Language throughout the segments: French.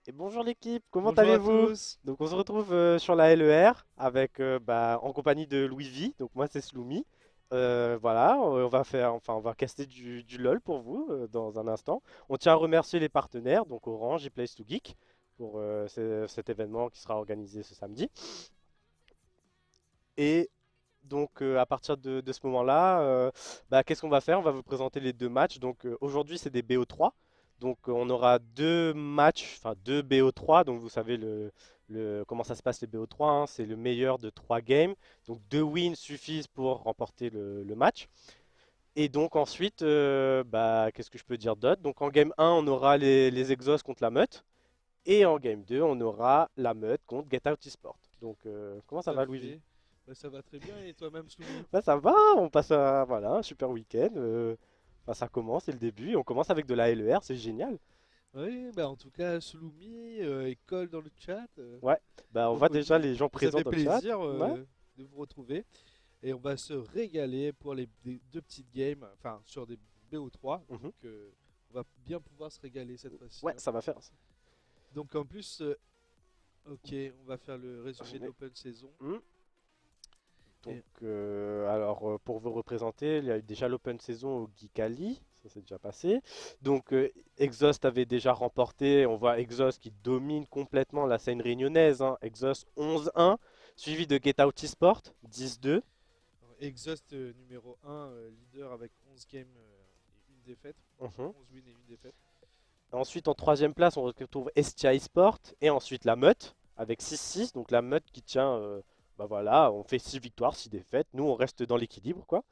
Et bonjour l'équipe, comment Bonjour à allez-vous? tous. Donc on se retrouve sur la LER avec en compagnie de Louis V. Donc moi c'est Sloomy. Voilà, on va faire, enfin on va caster du LOL pour vous dans un instant. On tient à remercier les partenaires, donc Orange et Place to Geek pour cet événement qui sera organisé ce samedi. Et donc à partir de ce moment-là, qu'est-ce qu'on va faire? On va vous présenter les deux matchs. Donc aujourd'hui c'est des BO3. Donc on aura deux matchs, enfin deux BO3. Donc vous savez comment ça se passe les BO3, hein. C'est le meilleur de trois games. Donc deux wins suffisent pour remporter le match. Et donc ensuite, qu'est-ce que je peux dire d'autre? Donc en game 1, on aura les Exos contre la Meute. Et en game 2, on aura la Meute contre Get Out Esport. Donc comment ça Tout à va Louis? fait. Ça va très bien et toi-même, Sloumi? Bah, ça va, on passe un super week-end. Ça commence, c'est le début. On commence avec de la LER, c'est génial. Oui, en tout cas, Sloumi, école dans le chat, Ouais, on voit déjà reconnu. les gens Ça présents fait dans le chat. plaisir Ouais, de vous retrouver et on va se régaler pour les deux petites games, enfin sur des BO3. mhm. Donc, on va bien pouvoir se régaler cette fois-ci, Ouais, hein. ça va faire. Donc, en plus, ok, on va faire le résumé de Enchaîner. l'open saison. Mhm. Donc, Et pour vous représenter, il y a eu déjà l'Open Saison au Geekali, ça s'est déjà passé. Donc, Exhaust avait déjà remporté, on voit Exhaust qui domine complètement la scène réunionnaise, hein. Exhaust 11-1, suivi de Get Out Esport 10-2. Exhaust numéro 1, leader avec 11 games et une défaite. Mhm. 11 wins et une défaite. Ensuite, en troisième place, on retrouve Estia eSport et ensuite la Meute avec 6-6. Donc la Meute qui tient, voilà, on fait 6 victoires, 6 défaites. Nous, on reste dans l'équilibre, quoi.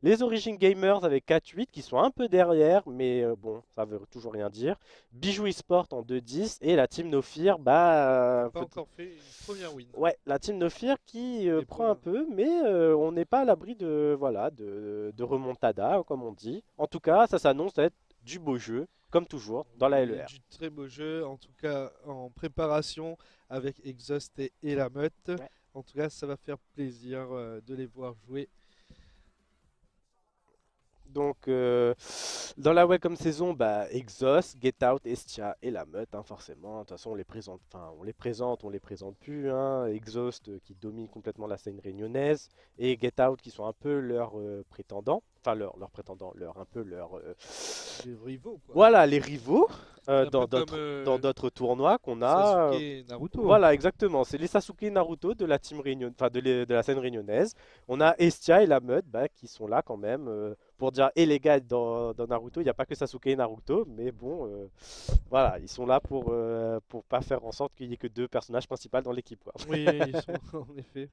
Les Origin Gamers avec 4-8 qui sont un peu derrière, mais bon, ça veut toujours rien dire. Bijou eSport en 2-10 et la Team No Fear, Qui n'a pas encore fait une première win. ouais, la Team No Fear qui Mais prend un peu, mais on n'est pas à l'abri de remontada, comme on dit. En tout cas, ça s'annonce être du beau jeu, comme toujours, dans la Oui, LER. du très beau jeu, en tout cas en préparation avec Exhaust et la Meute. En tout cas, ça va faire plaisir de les voir jouer. Donc, dans la Welcome saison, Exhaust, Get Out, Estia et la Meute, hein, forcément. De toute façon, on les présente plus, hein. Exhaust qui domine complètement la scène réunionnaise et Get Out qui sont un peu leurs prétendants, enfin leurs prétendants, un peu Les rivaux, quoi. voilà, les rivaux C'est un peu comme dans d'autres tournois qu'on Sasuke a. et Naruto. Voilà, exactement. C'est les Sasuke et Naruto de la team Réunion, enfin de la scène réunionnaise. On a Estia et la Meute qui sont là quand même pour dire et les gars dans Naruto, il n'y a pas que Sasuke et Naruto, mais bon, voilà, ils sont là pour pas faire en sorte qu'il y ait que deux personnages principaux dans l'équipe, quoi. Oui, ils sont en effet.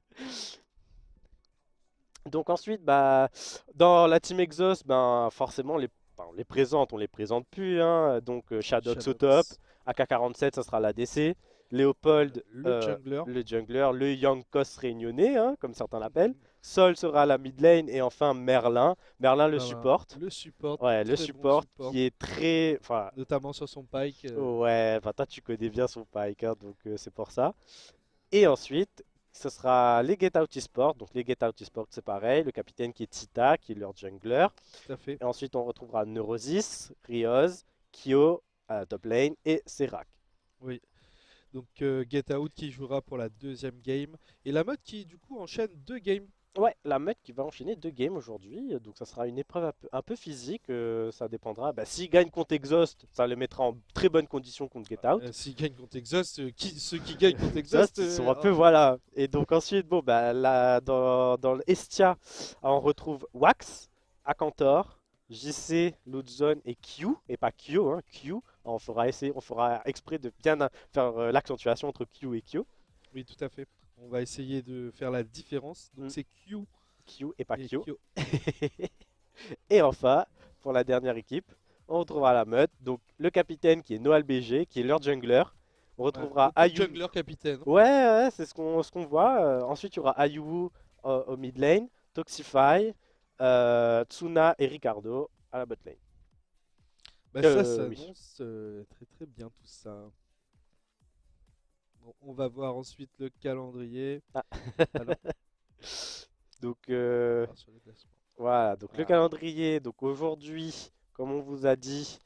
Donc ensuite, dans la team Exhaust, forcément, on les présente, on les présente plus, hein. Donc Shadox au top, Shadox, AK-47, ça sera l'ADC, Léopold, le jungler. le jungler, le Young Cos réunionnais, hein, comme certains l'appellent. Sol sera la mid lane et enfin Merlin. Merlin le Merlin, support. le support, Ouais, le très bon support support, qui est très... Enfin, notamment sur son Pike. ouais, toi tu connais bien son Pike, hein, donc c'est pour ça. Et ensuite, ce sera les Get Out Esport. Donc les Get Out Esport, c'est pareil. Le capitaine qui est Tita, qui est leur jungler. Tout à fait. Et ensuite, on retrouvera Neurosis, Rioz, Kyo à la top lane et Serac. Oui. Donc Get Out qui jouera pour la deuxième game. Et la mode qui du coup enchaîne deux games. Ouais, la meute qui va enchaîner deux games aujourd'hui. Donc ça sera une épreuve un peu physique. Ça dépendra. S'il gagne contre Exhaust, ça le mettra en très bonne condition contre Get Out. S'ils gagnent contre Exhaust, ceux qui gagnent contre Exhaust, Exhaust, ils sont un peu, voilà. Et donc ensuite, là, dans l'Estia, on retrouve Wax, Akantor, JC, Ludzon et Q, et pas Kyo, hein, Q. On fera exprès de bien faire l'accentuation entre Q et Q. oui, tout à fait. On va essayer de faire la différence. Donc Hmm, c'est Q Q et pas et Q. Q. Et enfin, pour la dernière équipe, on retrouvera la meute. Donc le capitaine qui est Noal BG, qui est leur jungler. On Ouais, retrouvera beaucoup de Ayu. junglers capitaine. Ouais, ouais, c'est ce qu'on voit. Ensuite, il y aura Ayu au mid lane, Toxify, Tsuna et Ricardo à la bot lane. Ça Oui. s'annonce très très bien tout ça. Bon, on va voir ensuite le calendrier. Ah. Alors, Donc on part sur les classements. voilà, donc le Ah, calendrier. Donc aujourd'hui, comme on vous a dit,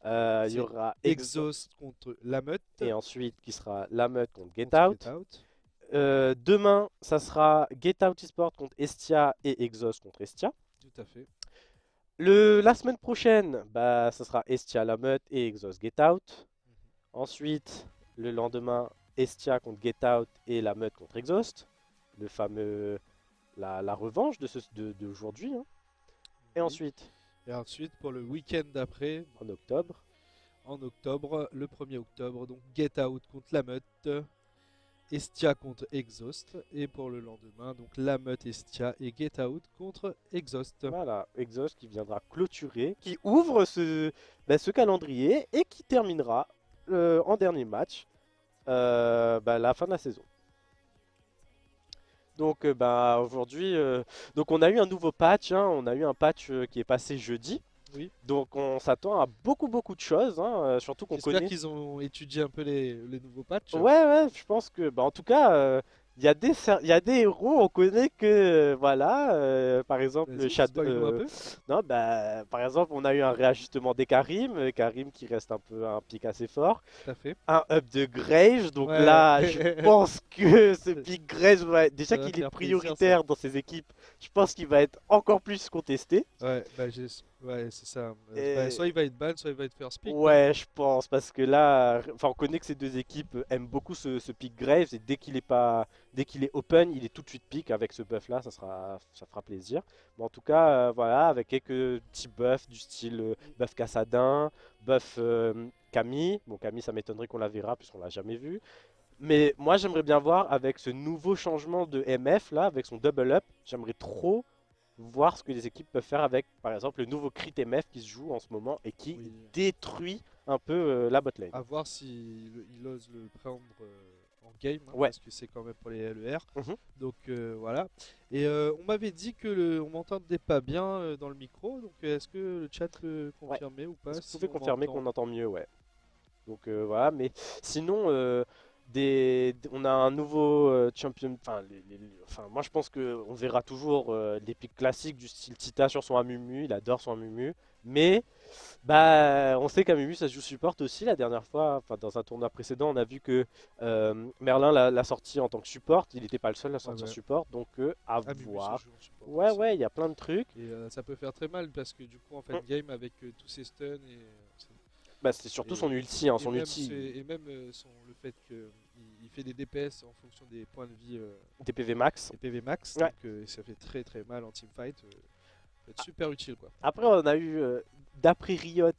Il y C'est aura Exhaust contre Lamut et ensuite qui sera Lamut contre Get contre Get Out. Out. Demain, ça sera Get Out Esport contre Estia et Exhaust contre Estia. Tout à fait. La semaine prochaine, bah, ça sera Estia Lamut et Exhaust Get Out. Ensuite, le lendemain, Estia contre Get Out et Lamut contre Exhaust. Le fameux, la revanche d'aujourd'hui, hein. Et Oui. ensuite, Et ensuite, pour le week-end d'après, en octobre, en octobre, le 1er octobre, donc Get Out contre Lamut, Estia contre Exhaust. Et pour le lendemain, donc Lamut, Estia et Get Out contre Exhaust. voilà, Exhaust qui viendra clôturer, qui ouvre ce calendrier et qui terminera en dernier match la fin de la saison. Donc bah, aujourd'hui, donc on a eu un nouveau patch, hein, on a eu un patch qui est passé jeudi. Oui. Donc on s'attend à beaucoup de choses, hein, surtout qu'on J'espère connaît. qu'ils ont étudié un peu les nouveaux patchs. Ouais, je pense que, bah, en tout cas, il y a des héros, on connaît que, voilà, par exemple, Vas-y, spoil-nous un peu. non, bah, par exemple, on a eu un réajustement des Karim, Karim qui reste un peu un pic assez fort, Tout à fait. un up de Graves, donc Ouais. là, je pense que ce pic Graves, déjà Ça va qu'il est faire plaisir, ça. prioritaire dans ses équipes, je pense qu'il va être encore plus contesté. Ouais, ouais, c'est ça. Bah, Et soit il va être ban, soit il va être first pick, hein. ouais, je pense, parce que là, enfin, on connaît que ces deux équipes aiment beaucoup ce pick Graves, et dès qu'il est open, il est tout de suite pick avec ce buff là, ça fera plaisir. Mais en tout cas, voilà, avec quelques petits buffs du style buff Cassadin, buff Camille. Bon, Camille, ça m'étonnerait qu'on la verra puisqu'on l'a jamais vu. Mais moi, j'aimerais bien voir avec ce nouveau changement de MF là, avec son double up, j'aimerais trop voir ce que les équipes peuvent faire avec, par exemple, le nouveau crit MF qui se joue en ce moment et qui Oui. détruit un peu la botlane. À voir s'il il ose le prendre en game, hein, Ouais. parce que c'est quand même pour les LER. Mhm. Donc voilà. Et on m'avait dit que on m'entendait pas bien dans le micro. Donc est-ce que le chat peut Ouais. confirmer ou pas Est-ce que vous si pouvez on confirmer m'entend? qu'on entend mieux? Ouais. Donc voilà, mais sinon, on a un nouveau champion. Enfin, enfin, moi je pense qu'on verra toujours les pics classiques du style Tita sur son Amumu. Il adore son Amumu. Mais bah, on sait qu'Amumu ça se joue support aussi. La dernière fois, enfin, dans un tournoi précédent, on a vu que Merlin l'a sorti en tant que support. Il n'était pas le seul à Ouais, sortir ouais. support. Donc à Ah, Mumu se voir. joue en support aussi. Ouais, il y a plein de trucs. Et ça peut faire très mal parce que du coup en Mm. fin de game avec tous ces stuns Bah, c'est surtout son ulti. Hein. Son ulti, et même le fait qu'il il fait des DPS en fonction des points de vie des PV max. et PV max, Ouais. donc ça fait très mal en teamfight. Ça peut être super utile quoi. Après, on a eu, d'après Riot,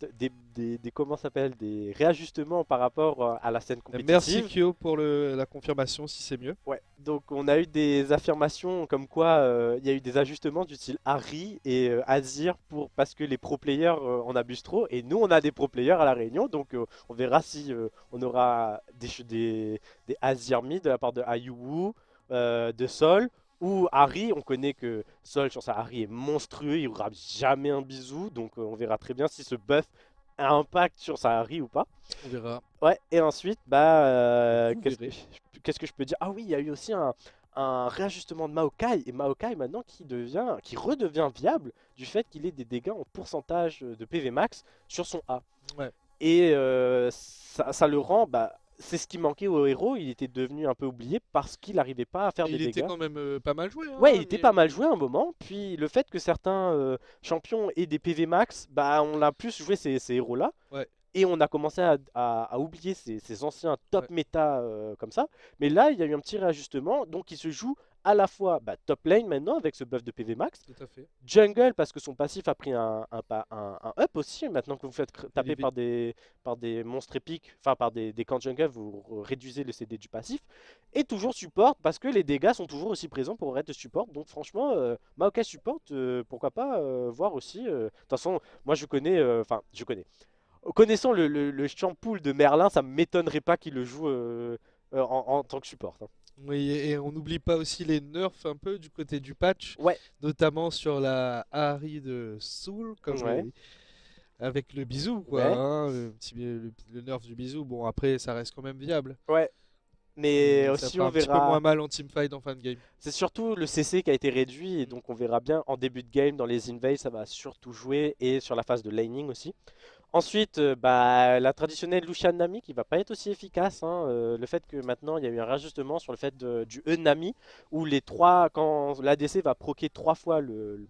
comment ça s'appelle, des réajustements par rapport à la scène Merci compétitive. Kyo pour la confirmation si c'est mieux. Ouais, donc on a eu des affirmations comme quoi il y a eu des ajustements du style Harry et Azir parce que les pro players en abusent trop. Et nous, on a des pro players à la Réunion, donc on verra si on aura des Azir mid de la part de Ayuwu, de Sol. Ou Harry, on connaît que Sol sur sa Harry est monstrueux, il ne rate jamais un bisou, donc on verra très bien si ce buff a un impact sur sa Harry ou pas. On verra. Ouais, et ensuite, bah, Vous verrez. qu'est-ce que je peux dire? Ah oui, il y a eu aussi un réajustement de Maokai, et Maokai maintenant qui redevient viable du fait qu'il ait des dégâts en pourcentage de PV max sur son A. Ouais. Et ça le rend, bah, c'est ce qui manquait au héros, il était devenu un peu oublié parce qu'il n'arrivait pas à faire Et des il était dégâts. quand même pas mal joué, Ouais, il hein, était pas mal joué à un moment, puis le fait que certains champions aient des PV max, bah on a plus joué ces héros-là. Ouais. Et on a commencé à oublier ces anciens top Ouais. méta comme ça. Mais là, il y a eu un petit réajustement. Donc, il se joue à la fois top lane maintenant avec ce buff de PV max. Tout à fait. Jungle parce que son passif a pris un up aussi. Maintenant que vous faites taper Élevé. par des monstres épiques, enfin par des camps jungle, vous réduisez le CD du passif. Et toujours support parce que les dégâts sont toujours aussi présents pour raid de support. Donc franchement, Maokai support, pourquoi pas voir aussi. De toute façon, moi je connais, enfin je connais. Connaissant le champool de Merlin, ça m'étonnerait pas qu'il le joue en tant que support, hein. Oui, et on n'oublie pas aussi les nerfs un peu du côté du patch, Ouais, notamment sur la Harry de Soul, ouais, avec le bisou, quoi, ouais, hein, le nerf du bisou. Bon, après, ça reste quand même viable, ouais. Mais mais ça aussi fera on un petit peu moins verra. mal en teamfight en fin de game. C'est surtout le CC qui a été réduit et donc on verra bien en début de game dans les invades, ça va surtout jouer et sur la phase de laning aussi. Ensuite, bah, la traditionnelle Lucian Nami qui va pas être aussi efficace, hein. Le fait que maintenant il y a eu un rajustement sur le fait du E Nami, où les trois, quand l'ADC va procer trois fois le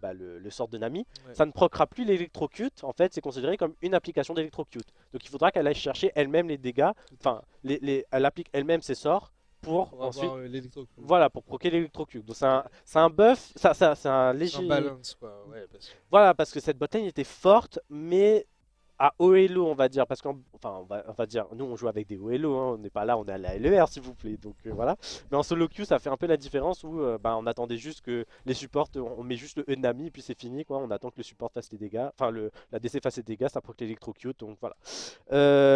sort de Nami, Ouais. ça ne procera plus l'électrocute. En fait, c'est considéré comme une application d'électrocute. Donc il faudra qu'elle aille chercher elle-même les dégâts, Tout à enfin, elle applique elle-même ses sorts pour pour ensuite, avoir l'électrocute. voilà, pour procer l'électrocute. Donc Mais c'est un buff, c'est un un léger. balance, quoi. Ouais, parce que... Voilà, parce que cette botlane était forte, mais à haut elo, on va dire, parce enfin, on va dire, nous on joue avec des haut elo, hein, on n'est pas là, on est à la LER s'il vous plaît, donc voilà. Mais en solo queue, ça fait un peu la différence où bah, on attendait juste que les supports, on met juste le Nami et puis c'est fini, quoi. On attend que le support fasse les dégâts, enfin la DC fasse les dégâts, ça proc l'électrocute, donc voilà.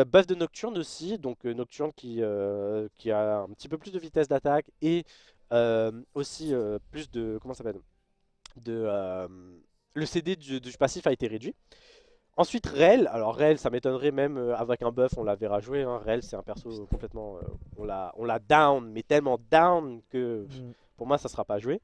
Buff de Nocturne aussi, donc Nocturne qui a un petit peu plus de vitesse d'attaque et aussi plus de, comment ça s'appelle, de le CD du passif a été réduit. Ensuite, Rel, alors Rel, ça m'étonnerait même avec un buff, on la verra jouer, hein. Rel, c'est un perso complètement. On l'a down, mais tellement down que Mm. pour moi, ça sera pas joué.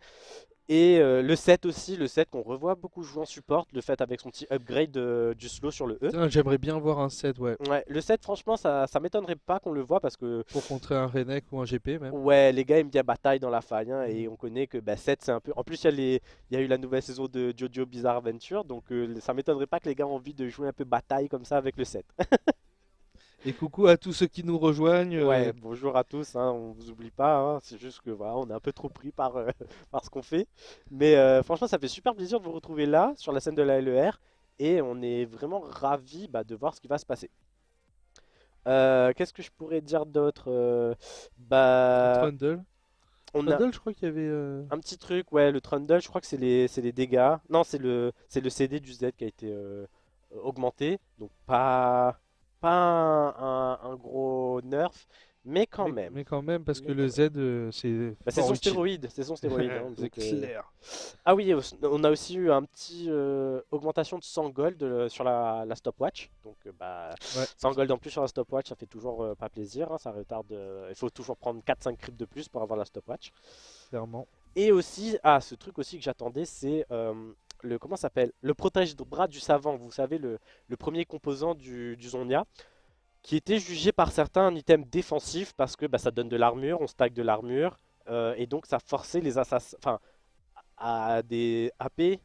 Et le set aussi, le set qu'on revoit beaucoup jouer en support, le fait avec son petit upgrade du slow sur le E. Putain, j'aimerais bien voir un set, ouais. Ouais, le set, franchement, ça m'étonnerait pas qu'on le voit parce que Pour contrer un Renek ou un GP, même. ouais, les gars aiment bien bataille dans la faille, hein, et Mm. on connaît que bah, 7 c'est un peu. En plus, il y a eu la nouvelle saison de JoJo Bizarre Adventure, donc ça m'étonnerait pas que les gars ont envie de jouer un peu bataille comme ça avec le 7. Et coucou à tous ceux qui nous rejoignent. Ouais, bonjour à tous, hein, on vous oublie pas, hein, c'est juste que voilà, on est un peu trop pris par, par ce qu'on fait. Mais franchement, ça fait super plaisir de vous retrouver là, sur la scène de la LER, et on est vraiment ravis bah, de voir ce qui va se passer. Qu'est-ce que je pourrais dire d'autre? Le Bah, Trundle. on a Trundle, je crois qu'il y avait. un petit truc, ouais, le Trundle, je crois que c'est les dégâts. Non, c'est le CD du Z qui a été augmenté, donc pas un gros nerf, mais quand même. Mais quand même, parce que Mais quand le même. Z, c'est Bah, c'est fort son utile. stéroïde, c'est son stéroïde, hein, C'est donc, clair. ah oui, on a aussi eu un petit augmentation de 100 gold sur la stopwatch. Donc bah Ouais, 100 gold en plus sur la stopwatch, ça fait toujours pas plaisir, hein, ça retarde. Il faut toujours prendre 4-5 creeps de plus pour avoir la stopwatch. clairement. Et aussi, ah, ce truc aussi que j'attendais, c'est comment ça s'appelle? Le protège-bras du savant. Vous savez, le premier composant du Zonia, qui était jugé par certains un item défensif parce que bah, ça donne de l'armure, on stack de l'armure, et donc ça forçait les assassins, enfin, à des AP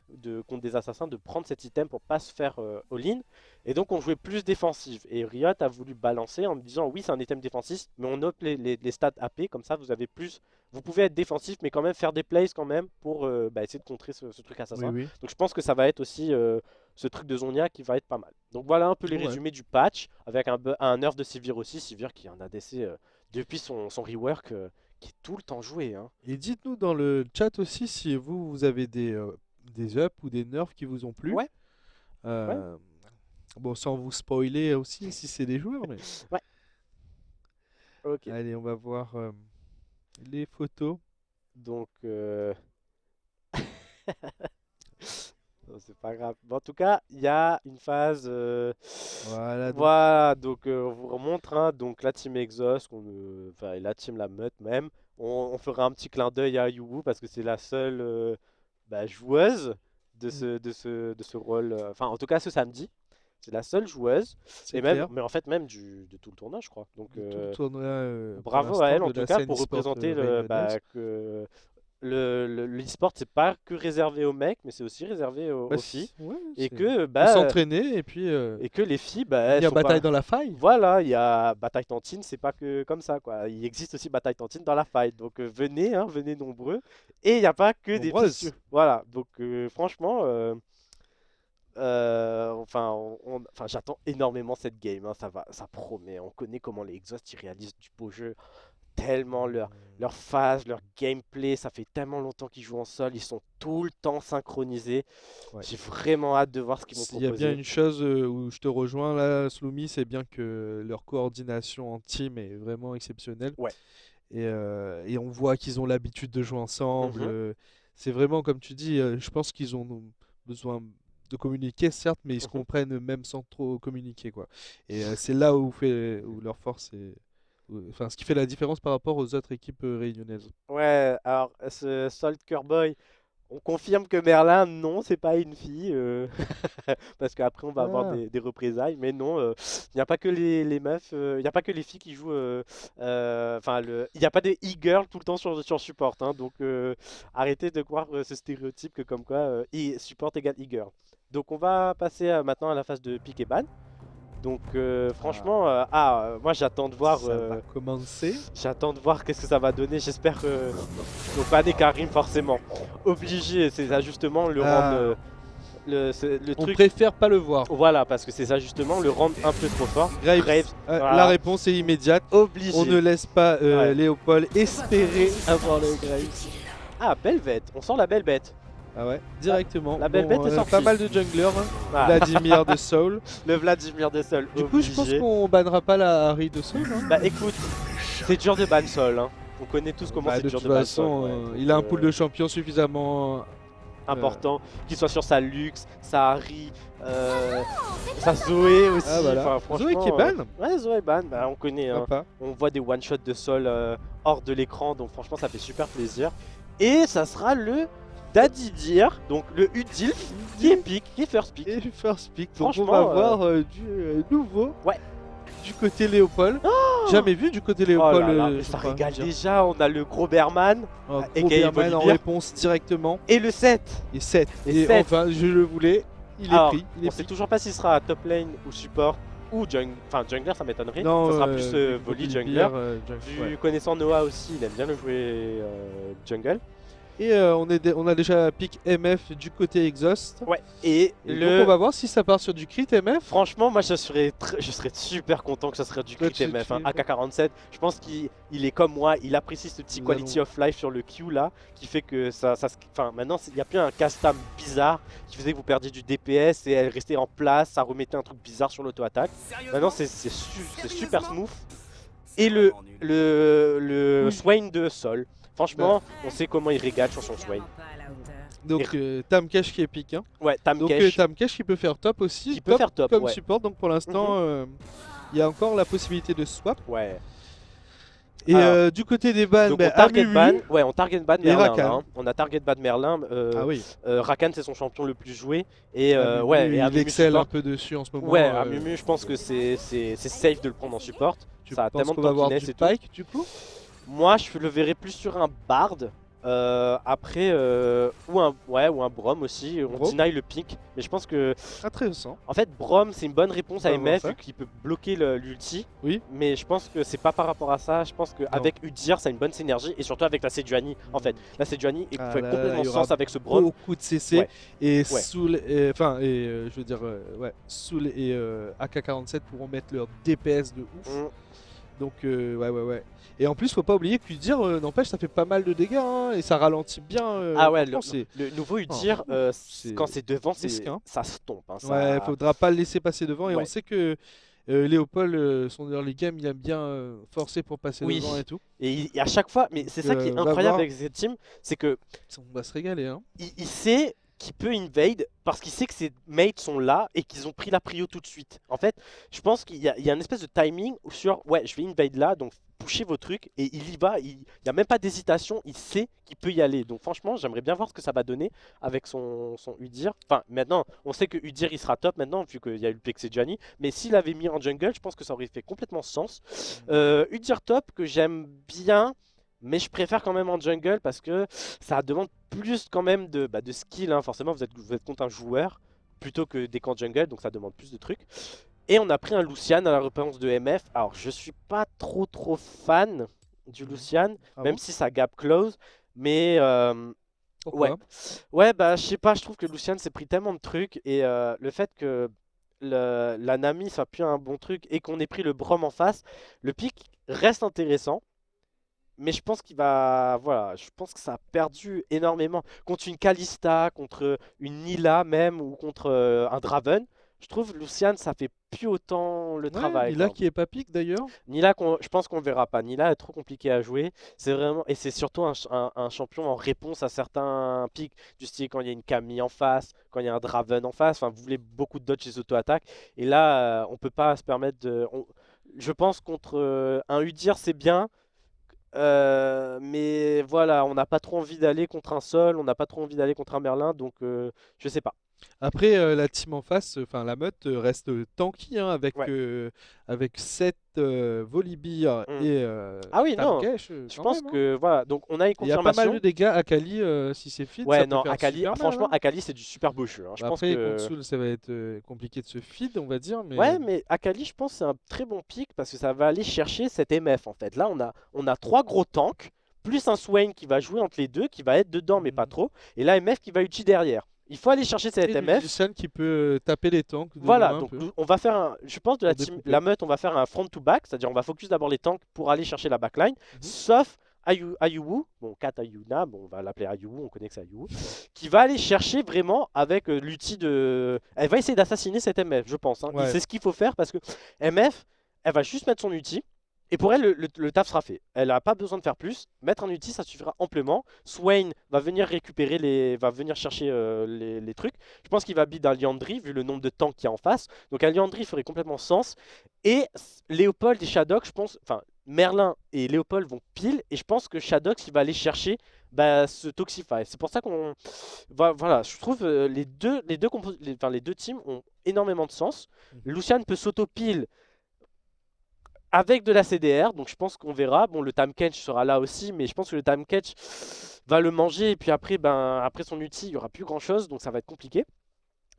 contre des assassins de prendre cet item pour pas se faire all-in. Et donc on jouait plus défensif. Et Riot a voulu balancer en me disant oui c'est un item défensif, mais on up les stats AP, comme ça vous avez plus. Vous pouvez être défensif mais quand même faire des plays quand même pour bah, essayer de contrer ce truc Oui, assassin. oui. Donc je pense que ça va être aussi ce truc de Zonia qui va être pas mal. Donc voilà un peu les Ouais. résumés du patch, avec un nerf de Sivir aussi, Sivir qui est un ADC depuis son rework qui est tout le temps joué, hein. Et dites-nous dans le chat aussi si vous avez des ups ou des nerfs qui vous ont plu. Ouais, ouais, Euh, bon, sans vous spoiler aussi si c'est des joueurs, mais. ouais. Ok. Allez, on va voir les photos. Donc, non, c'est pas grave. Mais en tout cas, il y a une phase. Voilà, donc. Voilà, donc on vous remontre, hein, donc la team Exhaust, enfin, et la team La Meute même. On fera un petit clin d'œil à Yuwu parce que c'est la seule bah, joueuse Mm, de ce rôle. Enfin, en tout cas, ce samedi. C'est la seule joueuse. c'est Et même, clair. mais en fait, même de tout le tournoi, je crois. Donc, De tout le tournoi pour bravo à l'instant elle en de tout la cas scène pour e-sport représenter réunionnaise. bah, que l'e-sport c'est pas que réservé aux mecs mais c'est aussi réservé Bah, aux filles ouais, et c'est. que Faut bah s'entraîner et puis les filles bah elles venir sont bataille pas dans la faille. voilà il y a bataille tantine c'est pas que comme ça quoi il existe aussi bataille tantine dans la fight donc venez hein, venez nombreux et il n'y a pas que des filles Nombreuses. voilà donc franchement enfin, enfin, j'attends énormément cette game, hein, ça promet. On connaît comment les Exhaust ils réalisent du beau jeu, tellement leur phase, leur gameplay, ça fait tellement longtemps qu'ils jouent en sol, ils sont tout le temps synchronisés. Ouais. J'ai vraiment hâte de voir ce qu'ils vont S'il y a bien proposer. une chose où je te rejoins là, Sloomy, c'est bien que leur coordination en team est vraiment exceptionnelle. Ouais. Et on voit qu'ils ont l'habitude de jouer ensemble. Mhm. C'est vraiment, comme tu dis, je pense qu'ils ont besoin de communiquer, certes, mais ils se Mhm. comprennent même sans trop communiquer, quoi. Et c'est là où leur force est. Enfin, ce qui fait la différence par rapport aux autres équipes réunionnaises. Ouais, alors ce Salt Boy, On confirme que Merlin, non, c'est pas une fille, parce qu'après on va avoir Ah, des représailles. Mais non, il n'y a pas que les meufs, il n'y a pas que les filles qui jouent. Enfin, il n'y a pas des e-girls tout le temps sur support, hein, donc arrêtez de croire ce stéréotype que comme quoi support égale e-girl. Donc on va passer maintenant à la phase de pick et ban. Donc ah, franchement, moi ça va commencer. j'attends de voir qu'est-ce que ça va donner. J'espère que donc Ban et Karim forcément obligé ces ajustements le rendent Ah, le on truc. préfère pas le voir. Voilà, parce que ces ajustements le rendent un peu trop fort. Graves, Graves, la voilà, réponse est immédiate. On ne obligé. laisse pas Ouais. Léopold espérer avoir le Graves. Ah, belle bête, on sent la belle bête. Ah ouais, Ah, directement. la belle bête est sortie. Pas mal de junglers, hein. Ah, Vladimir de Soul. le Vladimir de Sol, Du coup, je pense obligé. qu'on bannera pas la Harry de Soul. Hein. Bah écoute, c'est dur de ban Sol. Hein. On connaît tous comment Bah, c'est de dur toute de ban Sol. façon, Ouais, donc, il a un pool de champions suffisamment. important, qu'il soit sur sa Lux, sa Harry, sa Zoé aussi. Ah voilà. Enfin, Zoé qui est franchement, ban. ouais, Zoé ban, bah, on connaît. Hein. Sympa. On voit des one-shots de Sol hors de l'écran, donc franchement, ça fait super plaisir. Et ça sera le Dadidir, donc le Udilf, qui est pick, qui est first pick. Et first pick. Donc on Franchement, va voir du nouveau ouais. du côté Léopold. Jamais vu du côté Oh Léopold. là là, je ça crois, régale dire. déjà. On a le gros Berman Un et gros Gaël Beerman en Bolivir. réponse directement. Et le 7. Et 7. Et Et 7. enfin, je le voulais. Il est Alors, pris. Il on est sait pris. toujours pas s'il sera à top lane ou support ou jungler, ça m'étonnerait. Non, Ça sera plus volley jungler. ouais. Vu connaissant Noah aussi, il aime bien le jouer jungle. Et on a déjà pick MF du côté Exhaust. Ouais. Et Et donc on va voir si ça part sur du crit MF. franchement, moi je serais super content que ça serait du Toi, crit tu- MF. Hein. tu- AK-47, je pense qu'il est comme moi, il apprécie ce petit Nous quality of life sur le Q là, qui fait que enfin maintenant il n'y a plus un custom bizarre qui faisait que vous perdiez du DPS et elle restait en place, ça remettait un truc bizarre sur l'auto-attaque. Maintenant c'est super smooth. Et le Swain de Sol. Franchement, on sait comment il régale sur son Swain. Donc Tamkesh qui est pick. Hein. Ouais, Donc Tamkesh Tamkesh qui peut faire top aussi. qui peut faire top, comme ouais. support. Donc pour l'instant, il y a encore la possibilité de swap. Ouais. Et Alors, du côté des bans, donc bah, on target Amumu. ban, ouais, on target ban Et Merlin. Rakan. Là, hein. On a target ban Merlin. Ah oui. Rakan c'est son champion le plus joué. Et Amumu, ouais, et il Amumu excelle support. un peu dessus en ce moment. Ouais, Amumu, je pense que c'est safe de le prendre en support. Tu Ça a penses tellement qu'on de va voir tankiness du et tout. Pike du coup? Moi, je le verrais plus sur un Bard. Après, ou un Brom aussi. On Brom. deny le pick. Mais je pense que Intéressant. en fait, Brom, c'est une bonne réponse On à va voir MF ça. vu qu'il peut bloquer l'ulti. Oui. Mais je pense que c'est pas par rapport à ça. Je pense qu'avec Udyr, ça a une bonne synergie. Et surtout avec la Sejuani. En fait, la Sejuani Ah fait là, complètement il y aura sens avec ce Brom. beaucoup de CC Ouais. et Ouais. Soul, je veux dire, ouais, Soul et AK-47 pourront mettre leur DPS de ouf. Mm. Donc, ouais. Et en plus, faut pas oublier qu'Udyr, n'empêche, ça fait pas mal de dégâts hein, et ça ralentit bien. Ah ouais, franchement, c'est. le nouveau Udyr, quand c'est devant, risque, hein. ça se tombe. Hein, ça... Ouais, faudra pas le laisser passer devant. Et Ouais. on sait que Léopold, son early game, il aime bien forcer pour passer Oui. devant et tout. Et à chaque fois, mais c'est ça qui est on va incroyable voir. avec cette team, c'est que On va se régaler. Hein. il sait qu'il peut invade parce qu'il sait que ses mates sont là et qu'ils ont pris la prio tout de suite. En fait, je pense qu'il y a une espèce de timing sur ouais, je vais invade là, donc pushez vos trucs et il y va. Il n'y a même pas d'hésitation, il sait qu'il peut y aller. Donc franchement, j'aimerais bien voir ce que ça va donner avec son Udyr. Enfin, maintenant, on sait que Udyr il sera top maintenant vu qu'il y a eu le Pexé Gianni. Mais s'il avait mis en jungle, je pense que ça aurait fait complètement sens. Udyr top que j'aime bien. Mais je préfère quand même en jungle parce que ça demande plus quand même de skill. Hein. Forcément, vous êtes contre un joueur plutôt que des camps jungle, donc ça demande plus de trucs. Et on a pris un Lucian à la réponse de MF. Alors, je suis pas trop fan du Lucian, Ah même bon si ça gap close. Mais Pourquoi ouais, bah je sais pas, je trouve que Lucian s'est pris tellement de trucs. Et le fait que la Nami soit plus un bon truc et qu'on ait pris le Brom en face, le pick reste intéressant. Mais je pense je pense que ça a perdu énormément contre une Kalista, contre une Nila même, ou contre un Draven. Je trouve Lucian, ça fait plus autant le travail. Nila Quoi. qui est pas pique d'ailleurs. Nila, je pense qu'on verra pas. Nila est trop compliqué à jouer. C'est vraiment et c'est surtout un champion en réponse à certains pics du style quand il y a une Camille en face, quand il y a un Draven en face. Enfin, vous voulez beaucoup de dodge et auto-attaques. Et là, on peut pas se permettre de. Je pense contre un Udyr, c'est bien. Mais voilà, on n'a pas trop envie d'aller contre un Sol, on n'a pas trop envie d'aller contre un Merlin, donc je sais pas. Après, la team en face, enfin la meute reste tanky hein, Ouais. avec 7 Volibear Mm. et Ah oui, non, Tamkesh je quand pense même. Hein. que voilà, donc on a une Il y a pas mal de confirmation. dégâts. Akali, si c'est feed, ça Ouais, peut non, faire Akali, super mal. franchement, Hein. Akali c'est du super beau jeu, hein. Je Bah pense après, contre que. Soul, ça va être compliqué de se feed, on va dire, mais Ouais, mais Akali, je pense que c'est un très bon pick parce que ça va aller chercher cet MF en fait. Là, on a trois gros tanks, plus un Swain qui va jouer entre les deux, qui va être dedans, mais pas Mhm. trop. Et là, MF qui va utiliser derrière. Il faut aller chercher cet Et du MF. Lee qui peut taper les tanks de Voilà, loin un donc peu on va faire un, je pense de la pour team, découper. la meute, on va faire un front to back, c'est-à-dire on va focus d'abord les tanks pour aller chercher la backline, Mhm. sauf Ayuwu, bon Kat Ayuna, bon on va l'appeler Ayuwu, on connaît que c'est Ayuwu, qui va aller chercher vraiment avec l'outil de, elle va essayer d'assassiner cette MF, je pense, hein. Ouais. C'est ce qu'il faut faire parce que MF, elle va juste mettre son outil. Et pour elle, le taf sera fait. Elle n'a pas besoin de faire plus. Mettre un outil, ça suffira amplement. Swain va venir récupérer va venir chercher les trucs. Je pense qu'il va bid un Liandry, vu le nombre de tanks qu'il y a en face. Donc un Liandry ferait complètement sens. Et Léopold et Shadok, je pense, enfin, Merlin et Léopold vont pile. Et je pense que Shadok, il va aller chercher bah, ce Toxify. C'est pour ça qu'on. Voilà, je trouve enfin, les deux teams ont énormément de sens. Mhm. Lucian peut s'auto-pile avec de la CDR, donc je pense qu'on verra. Bon, le time catch sera là aussi, mais je pense que le time catch va le manger, et puis après, ben, après son ulti, il n'y aura plus grand chose, donc ça va être compliqué.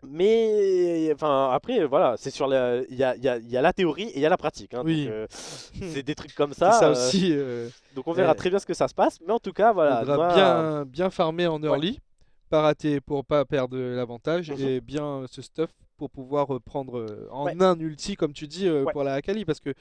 Mais enfin, après, voilà, c'est sur la, il y a la théorie et il y a la pratique, hein, donc Oui. c'est des trucs comme C'est ça. ça aussi. Donc on verra Eh, très bien ce que ça se passe, mais en tout cas, voilà, faudra Noah, bien farmer en ouais. early, pas rater pour pas perdre l'avantage Mhm. et bien se stuff pour pouvoir prendre Ouais, en un ulti comme tu dis ouais, pour la Akali parce que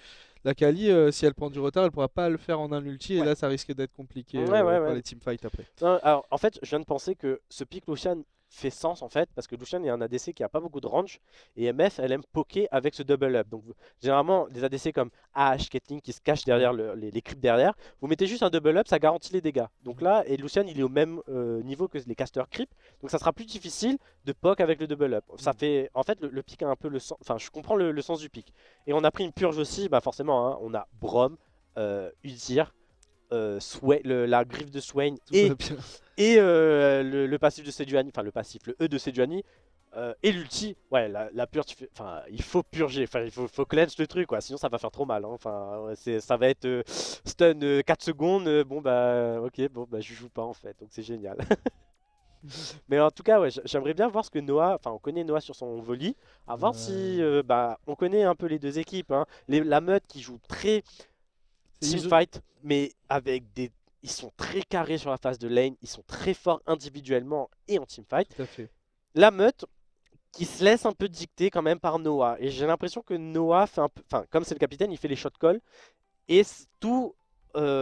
la Kali si elle prend du retard elle pourra pas le faire en un ulti et ouais, là ça risque d'être compliqué ouais, ouais, pour ouais. les teamfights après. Non, alors, en fait, je viens de penser que ce pick Lucian fait sens en fait, parce que Lucian est un ADC qui a pas beaucoup de range, et MF elle aime poker avec ce double up. Donc, généralement, des ADC comme Ashe, Caitlyn qui se cachent Ouais. derrière les creeps derrière, vous mettez juste un double up, ça garantit les dégâts. Donc Mhm. là, et Lucian il est au même niveau que les casters creep, donc ça sera plus difficile de poke avec le double up. Ça Mhm. fait, en fait, le pick a un peu le sens, enfin, je comprends le sens du pick. Et on a pris une purge aussi, bah forcément, hein, on a Braum, Udyr, la griffe de Swain Tout va bien. et le passif de Sejuani, enfin le passif, le E de Sejuani, et l'ulti, ouais, la purge, enfin, il faut purger, enfin, faut cleanse le truc, quoi, sinon ça va faire trop mal, hein. Enfin, ouais, ça va être stun 4 secondes, bon bah, ok, bon bah, je joue pas en fait, donc c'est génial. Mais en tout cas, ouais, j'aimerais bien voir ce que Noah, enfin, on connaît Noah sur son volley, à voir si, Ouais. bah, on connaît un peu les deux équipes, hein. La meute qui joue très Ils ont- teamfight, mais avec des. Ils sont très carrés sur la phase de lane, ils sont très forts individuellement et en teamfight. Tout à fait. La meute qui se laisse un peu dicter quand même par Noah. Et j'ai l'impression que Noah fait un peu. Enfin, comme c'est le capitaine, il fait les shot calls. Et tout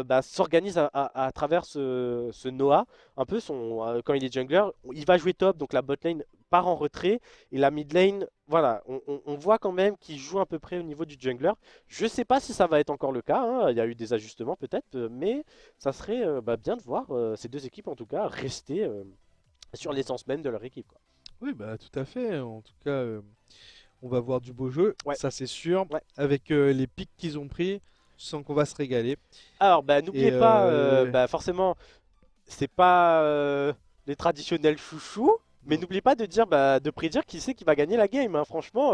bah, s'organise à travers ce Noah. Un peu quand il est jungler, il va jouer top, donc la bot lane part en retrait. Et la mid lane, voilà, on voit quand même qu'il joue à peu près au niveau du jungler. Je sais pas si ça va être encore le cas, hein. Il y a eu des ajustements peut-être, mais ça serait bah, bien de voir ces deux équipes en tout cas rester sur l'essence même de leur équipe, quoi. Oui, bah tout à fait. En tout cas, on va voir du beau jeu, Ouais, ça c'est sûr. ouais. Avec les pics qu'ils ont pris, je sens qu'on va se régaler. Alors, bah, Et n'oubliez pas, bah, forcément, c'est pas les traditionnels chouchous, mais non. n'oubliez pas de dire, bah, de prédire qui c'est qui va gagner la game, hein. Franchement,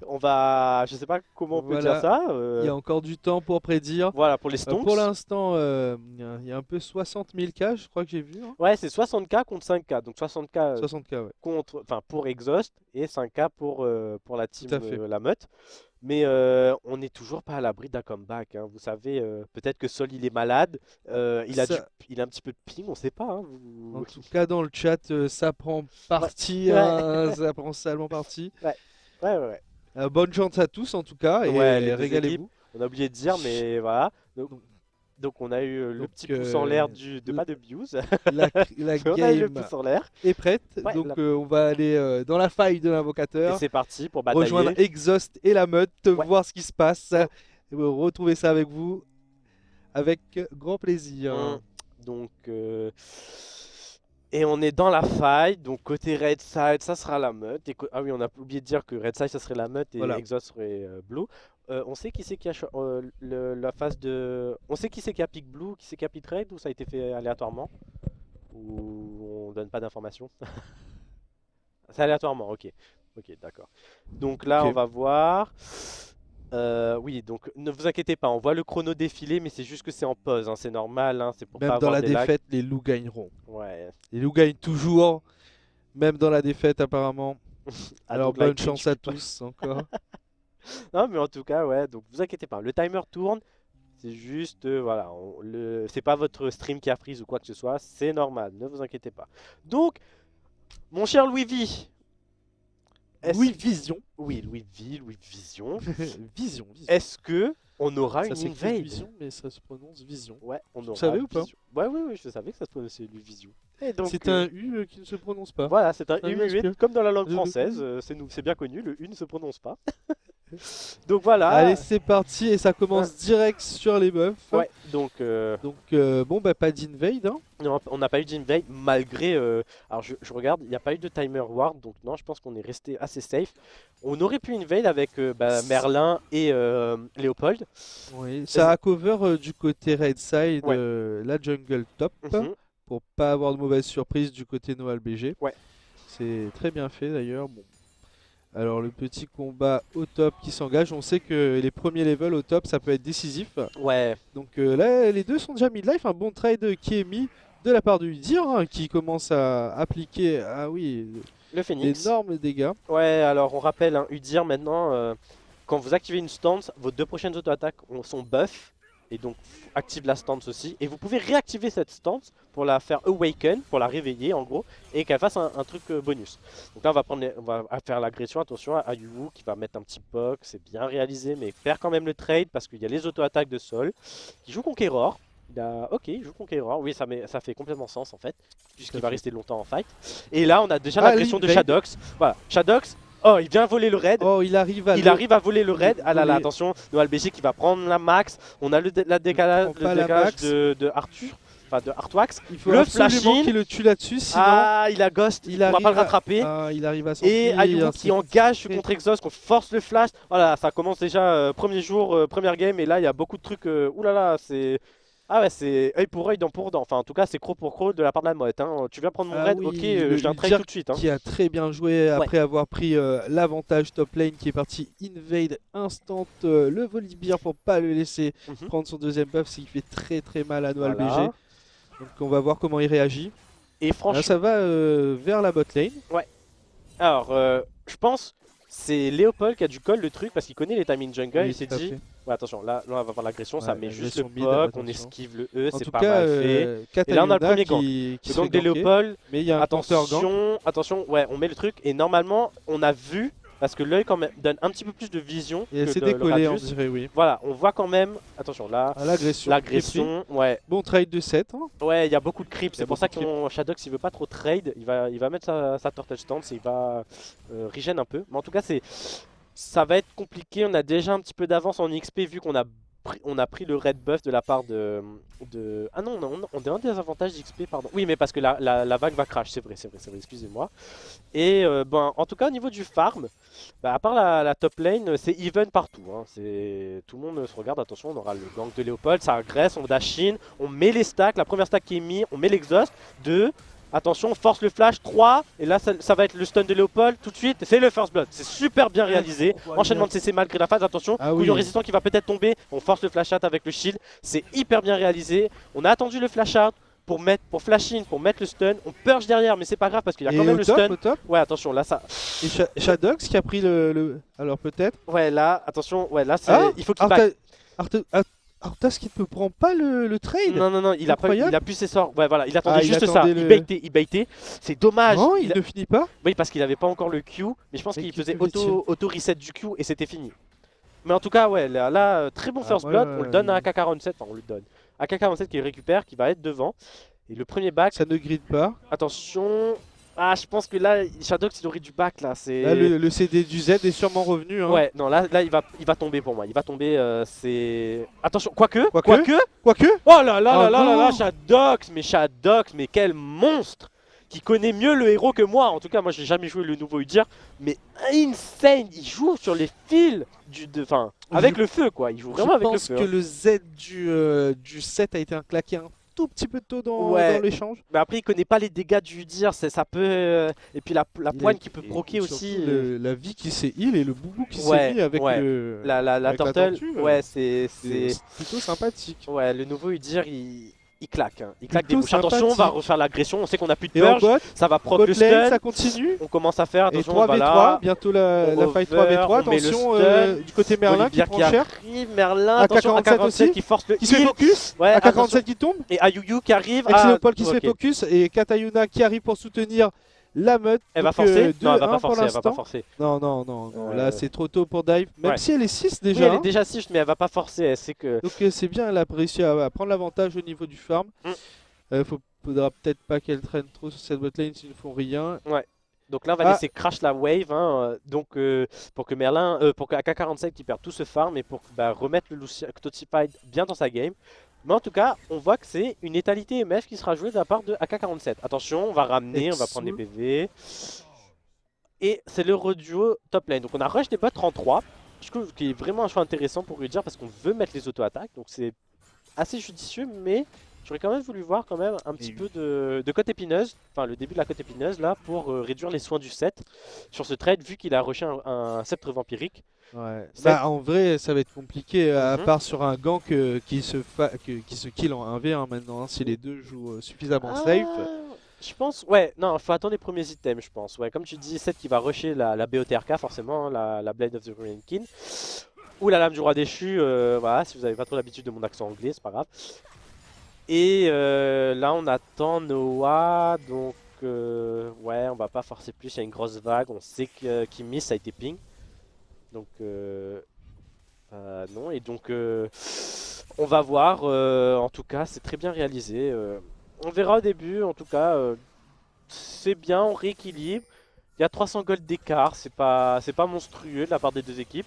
on va, je sais pas comment on peut dire Voilà, ça. il y a encore du temps pour prédire. Voilà pour les Pour Stonks. l'instant, il y a un peu 60 000 cas, je crois que j'ai vu. Hein. Ouais, c'est 60K contre 5K. Donc 60K 60 cas, ouais, contre, enfin pour Exhaust et 5K pour la tout team à fait. La Meute. Mais on n'est toujours pas à l'abri d'un comeback, hein. Vous savez, peut-être que Sol il est malade, Ça, il a un petit peu de ping, on sait pas, hein. en tout cas, dans le chat, ça prend Ouais, parti, ouais, hein, ça prend salement parti. ouais, ouais, ouais. Bonne chance à tous en tout cas Ouais, les et deux équipes, régalez-vous. on a oublié de dire, mais voilà. Donc, Donc on a eu le donc, petit pouce en l'air de l- pas de Biuse. la On a eu le game pouce en l'air. est prête. Ouais, Donc, on va aller dans la faille de et l'invocateur. c'est parti pour Rejoindre batailler. Exhaust et la meute, Ouais. voir ce qui se passe, Mm, et retrouver ça avec vous avec grand mm. plaisir. Donc, et on est dans la faille. Donc côté Red Side, ça sera la meute. Ah oui, on a oublié de dire que Red Side, ça serait la meute et Voilà. Exhaust serait Blue. on sait qui c'est qui a la phase de. On sait qui c'est qui a pick blue, qui c'est qui a pick red ou ça a été fait aléatoirement? Ou on donne pas d'informations? C'est aléatoirement, ok. Ok, d'accord. Donc là, on Ok. va voir. Oui, donc ne vous inquiétez pas, on voit le chrono défiler, mais c'est juste que c'est en pause, hein, c'est normal, hein, c'est pour pas Même dans avoir la des lags. défaite, les loups gagneront. Ouais. Les loups gagnent toujours, même dans la défaite apparemment. Ah, Alors donc là, bonne il chance à cringe pas. tous encore. Non, mais en tout cas, ouais, donc vous inquiétez pas, le timer tourne, c'est juste, voilà, c'est pas votre stream qui a freeze ou quoi que ce soit, c'est normal, ne vous inquiétez pas. Donc, mon cher Louis V, est-ce Louis Vision. Oui, Louis V, Louis Vision. Vision. Est-ce que on aura Ça une s'écrit invade? Vision, mais ça se prononce Vision. Ouais, on Tu le aura savais ou pas? Vision. Ouais, oui, oui, je savais que ça se prononçait Louis Vision. Et donc, C'est un U qui ne se prononce pas. voilà, c'est un Un U U8, aspiré. comme dans la langue Le française, U. c'est bien connu, le U ne se prononce pas. Donc Allez, voilà. c'est parti et ça commence direct sur les buffs. Ouais, donc Donc bon bah pas d'invade hein. non, on n'a pas eu d'invade malgré. Alors je regarde, il n'y a pas eu de timer ward, donc non, je pense qu'on est resté assez safe. On aurait pu invade avec Merlin et Léopold. Oui, ça a cover du côté red side Ouais. la jungle top Mhm. pour pas avoir de mauvaise surprise du côté Noal BG. Ouais. C'est très bien fait d'ailleurs. Bon. Alors le petit combat au top qui s'engage, on sait que les premiers levels au top ça peut être décisif. Ouais, Donc là les deux sont déjà mid-life, un bon trade qui est mis de la part du Udyr hein, qui commence à appliquer le Phoenix. d'énormes dégâts. Ouais, alors on rappelle, hein, Udyr maintenant, quand vous activez une stance, vos deux prochaines auto-attaques sont buff. Et donc active la stance aussi. Et vous pouvez réactiver cette stance pour la faire awaken, pour la réveiller en gros, et qu'elle fasse un truc bonus. Donc là on va faire l'agression, attention à Yuwu qui va mettre un petit poke, c'est bien réalisé, mais faire quand même le trade parce qu'il y a les auto-attaques de sol. Qui joue Conqueror. Ok, il joue Conqueror, oui ça fait complètement sens en fait, puisqu'il va rester longtemps en fight. Et là on a déjà l'agression de l'invade. Shadox. Voilà, Shadox, oh il vient voler le raid. Oh il arrive à Il arrive à voler le raid. Ah là là, voler. attention, Noal BG qui va prendre la max. On a le décalage, prend pas la max. de Arthur, enfin de Artwax. Il faut Le absolument flash-in. qu'il le tue là-dessus, sinon Ah, il a Ghost, il il pourra arrive pas le rattraper. il arrive à s'enfuir. Et Ayumu qui c'est engage très- contre Exhaust, qu'on force le flash. Voilà, ça commence déjà premier jour, première game. Et là, il y a beaucoup de trucs. Ouh là là, c'est. Ah ouais, c'est œil pour œil, dent pour dent. Enfin, en tout cas, c'est croc pour croc de la part de la motte. Hein. Tu viens prendre mon Ah raid, oui, ok, le je viens trade Udyr tout de suite. Hein. qui a très bien joué après avoir pris l'avantage top lane qui est parti invade instant le Volibear pour pas le laisser Mhm. prendre son deuxième buff, c'est qu'il fait très très mal à Noal Voilà. BG. Donc on va voir comment il réagit. Et Là franchement. ça va vers la bot lane. Alors, je pense c'est Léopold qui a dû call le truc parce qu'il connaît les timing jungle. Oui, Il s'est tout à dit, fait. ouais, attention, là on va voir l'agression, ça Ouais, met juste le l'agression mid, poke, on attention. esquive le E, En c'est tout pas cas, mal fait. Et là on a le Katayuda premier gank. qui Le se gank fait de ganker, Léopold, mais il y a un counter gank. attention, ouais, on met le truc et normalement on a vu, parce que l'œil quand même donne un petit peu plus de vision Et elle que s'est le décollée, on radius. dirait, oui. Voilà, on voit quand même, attention là, À l'agression. qui est pris. l'agression, ouais. Bon trade de 7. Hein. Ouais, il y a beaucoup de creep, Il y a c'est pour ça beaucoup de que Shadox il veut pas trop trade, il va mettre sa turtle stance et il va regen un peu. Mais en tout cas, ça va être compliqué, on a déjà un petit peu d'avance en XP vu qu'on a pris le red buff de la part de... Ah non, on a un désavantage d'XP, pardon. Oui, mais parce que la vague va crash, c'est vrai, excusez-moi. Et en tout cas, au niveau du farm, à part la top lane, c'est even partout. Hein. Tout le monde se regarde, attention, on aura le gank de Léopold, ça agresse, on dash in, on met les stacks, la première stack qui est mise, on met l'exhaust, 2, attention, on force le flash, 3, et là ça va être le stun de Léopold, tout de suite, c'est le first blood, c'est super bien réalisé, enchaînement de CC malgré la phase, attention, Ah oui. couillon résistant qui va peut-être tomber, on force le flash out avec le shield, c'est hyper bien réalisé, on a attendu le flash out, pour flash in, pour mettre le stun, on purge derrière mais c'est pas grave parce qu'il y a Et quand même au le top, stun. au top. Ouais attention là ça. Et Shadox qui a pris le... Alors peut-être. Ouais là attention, ouais là c'est. Ah, Il faut qu'il back. Arthas qui ne peut pas le trade. Non, il a Incroyable. plus ses sorts. Ouais voilà, il attendait Ah, il juste ça. attendait Il baitait. C'est dommage. Non, il ne finit pas. Oui parce qu'il avait pas encore le Q, mais je pense Mais qu'il que faisait faisait-il auto reset du Q et c'était fini. Mais en tout cas ouais là, très bon Ah, first moi, blood, on le donne à AK-47, enfin on le donne. AK-47 qui le récupère, qui va être devant. Et le premier back, Ça ne gride pas. attention. Ah je pense que là Shadox il aurait du back là, c'est. Là, le CD du Z est sûrement revenu. Hein. Ouais, non, là il va tomber pour moi. Il va tomber, c'est. Attention, quoique. Quoique. Oh là là là Oh là là là, non. Shadox, mais quel monstre! qui connaît mieux le héros que moi. En tout cas, moi j'ai jamais joué le nouveau Udyr, mais insane, il joue sur les fils enfin, avec le feu quoi. Il joue vraiment avec le Je feu. pense que le Z du set a été claqué un tout petit peu tôt dans Ouais. l'échange. Mais après, il connaît pas les dégâts du Udyr, ça peut. Et puis la poigne qui peut Et proquer surtout aussi. la vie qui s'est heal et le boubou qui Ouais, s'est mis avec ouais. le. La avec la turtle, tortue, ouais, c'est. c'est plutôt sympathique. Ouais, le nouveau Udyr, il claque. Hein. Il claque des Plutôt bouches. Attention, on va sympathique. refaire l'agression. On sait qu'on a plus de Et en purge. bot, Ça va proc bot le lane, stun. ça continue. On commence à faire. Et Attention, 3v3, voilà. bientôt la On fight over, 3v3. on met le Attention stun. du côté Merlin qui Olivier prend cher. arrive, Merlin, AK-47 attention, AK-47 aussi, qui force le Qui se fait heal. focus. Ouais, attention. AK-47 qui tombe. Et Ayuyu qui arrive. Avec Ah, Léopold qui se fait ok. focus. Et Katayuna qui arrive pour soutenir la meute. Elle va Donc, forcer Non, elle va 2-1 pas pour forcer, elle va pas l'instant. forcer. Non, là c'est trop tôt pour dive. Même Ouais. si elle est 6 Oui, déjà. elle est déjà 6, mais elle va pas forcer. Elle sait que. Donc c'est bien, elle a réussi à prendre l'avantage au niveau du farm. Faudra peut-être pas qu'elle traîne trop sur cette botlane s'ils ne font rien. Donc là, on va laisser crash la wave. Hein, donc pour que Merlin, pour que AK-47 qui perd tout ce farm et pour remettre le Toxified bien dans sa game. Mais en tout cas, on voit que c'est une étalité MF qui sera jouée de la part de AK-47. Attention, on va ramener, on va prendre des PV. Et c'est le reduo top lane. Donc on a rush des bots 33. Je trouve qu'il est vraiment un choix intéressant pour lui dire parce qu'on veut mettre les auto-attaques. Donc c'est assez judicieux, mais j'aurais quand même voulu voir quand même un petit peu de côte épineuse. Enfin le début de la côte épineuse là pour réduire les soins du set sur ce trade vu qu'il a rushé un sceptre vampirique. Ouais. En vrai, ça va être compliqué, à part sur un gank qui se kill en 1v1 maintenant, hein, si les deux jouent suffisamment safe. Je pense, ouais, non, il faut attendre les premiers items, je pense. Ouais, comme tu dis, Seth qui va rusher la BOTRK, forcément, la Blade of the Ruined King. Ou la Lame du Roi Déchu, voilà, si vous n'avez pas trop l'habitude de mon accent anglais, c'est pas grave. Et là, on attend Noah, donc ouais, on va pas forcer plus, il y a une grosse vague, on sait qu'il miss, ça a été ping. Donc non, et donc on va voir, en tout cas c'est très bien réalisé. On verra au début, en tout cas c'est bien, on rééquilibre. Il y a 300 gold d'écart, c'est pas monstrueux de la part des deux équipes.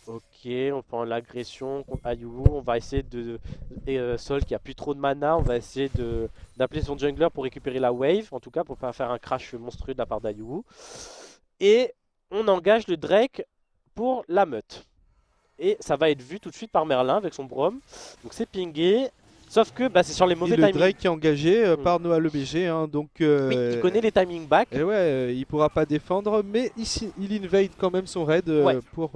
Ok, on prend l'agression contre Ayuwu, on va essayer de... Sol qui a plus trop de mana, on va essayer d'appeler son jungler pour récupérer la wave, en tout cas pour pas faire un crash monstrueux de la part d'Ayuwu. Et on engage le Drake pour la meute. Et ça va être vu tout de suite par Merlin avec son Braum. Donc c'est pingé. Sauf que c'est sur les mauvais timings. Et le Drake qui est engagé par Noah le BG. Hein, donc, oui, il connaît les timing back. Et ouais, il pourra pas défendre. Mais ici, il invade quand même son raid pour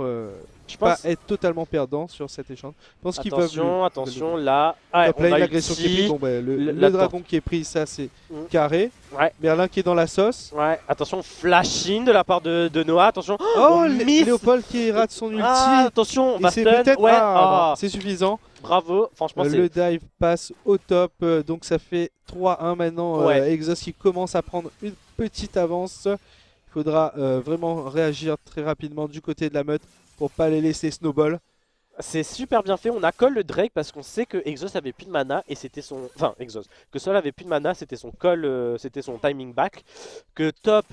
pas être totalement perdant sur cet échange. Je pense qu'ils peuvent. Attention, là. Ah, on va l'agression qui est prise. Bon, le dragon qui est pris, ça c'est carré. Ouais. Merlin qui est dans la sauce. Ouais, attention, flash-in de la part de Noah. Attention. Oh, Léopold qui rate son ulti. Attention, on va stun. Ouais, c'est suffisant. Bravo, franchement le dive passe au top, donc ça fait 3-1 maintenant. Exos qui commence à prendre une petite avance. Il faudra vraiment réagir très rapidement du côté de la meute pour pas les laisser snowball. C'est super bien fait, on a call le Drake parce qu'on sait que Exos avait plus de mana et c'était son... Enfin, Exos. Que Sol avait plus de mana, c'était son call, c'était son timing back. Que Top...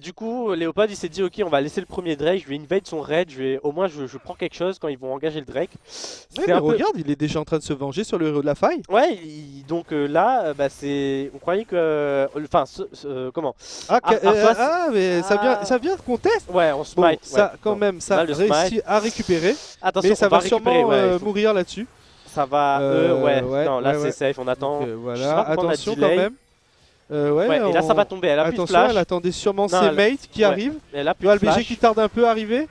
du coup, Léopold il s'est dit ok, on va laisser le premier Drake, je vais invade son raid, au moins je prends quelque chose quand ils vont engager le Drake. Mais regarde, il est déjà en train de se venger sur le héros de la faille. Ouais, donc là, c'est... On croyait que... Enfin, comment mais ça vient de contest. Ouais, on smite. Ça, quand même, ça réussit à récupérer. Attention, mais ça va sûrement mourir là-dessus. Ça va... non, là c'est safe, on attend. Voilà, attention quand même. Et là ça va tomber, elle a plus de flash. Elle attendait sûrement ses mates qui arrivent. Elle a plus de flash. LBG qui tarde un peu à arriver.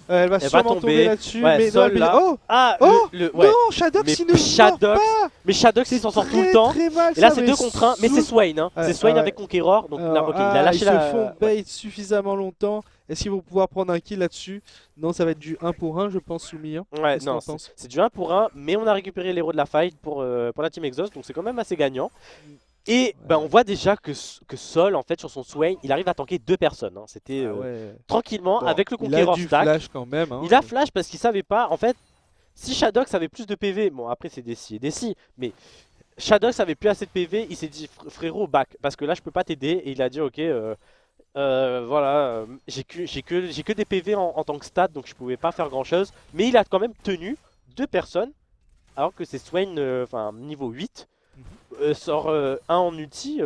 Elle va sûrement tomber là-dessus. Mais Sol, là. Non, Shadox il ne meurt pas. Mais Shadox il s'en sort tout le temps. Mal, et là c'est 2 contre 1, mais c'est Swain. Hein. C'est Swain avec Conqueror. Donc il a lâché la... Ils se font bait suffisamment longtemps. Est-ce qu'ils vont pouvoir prendre un kill là-dessus? Non, ça va être du 1 pour 1 je pense, Soumi. Hein. Ouais, non, c'est du 1 pour 1. Mais on a récupéré l'héros de la fight pour la team Exos. Donc c'est quand même assez gagnant. Et on voit déjà que Sol, en fait, sur son Swain, il arrive à tanker 2 personnes. Hein. C'était tranquillement avec le Conqueror stack. Il a du flash quand même. Hein. Il a flash parce qu'il savait pas. En fait, si Shadox avait plus de PV, bon après c'est des si et des si, mais Shadox avait plus assez de PV, il s'est dit frérot back parce que là je peux pas t'aider et il a dit ok. Voilà, j'ai que des PV en tant que stat donc je pouvais pas faire grand chose. Mais il a quand même tenu 2 personnes alors que c'est Swain, niveau 8. Sort un en ulti,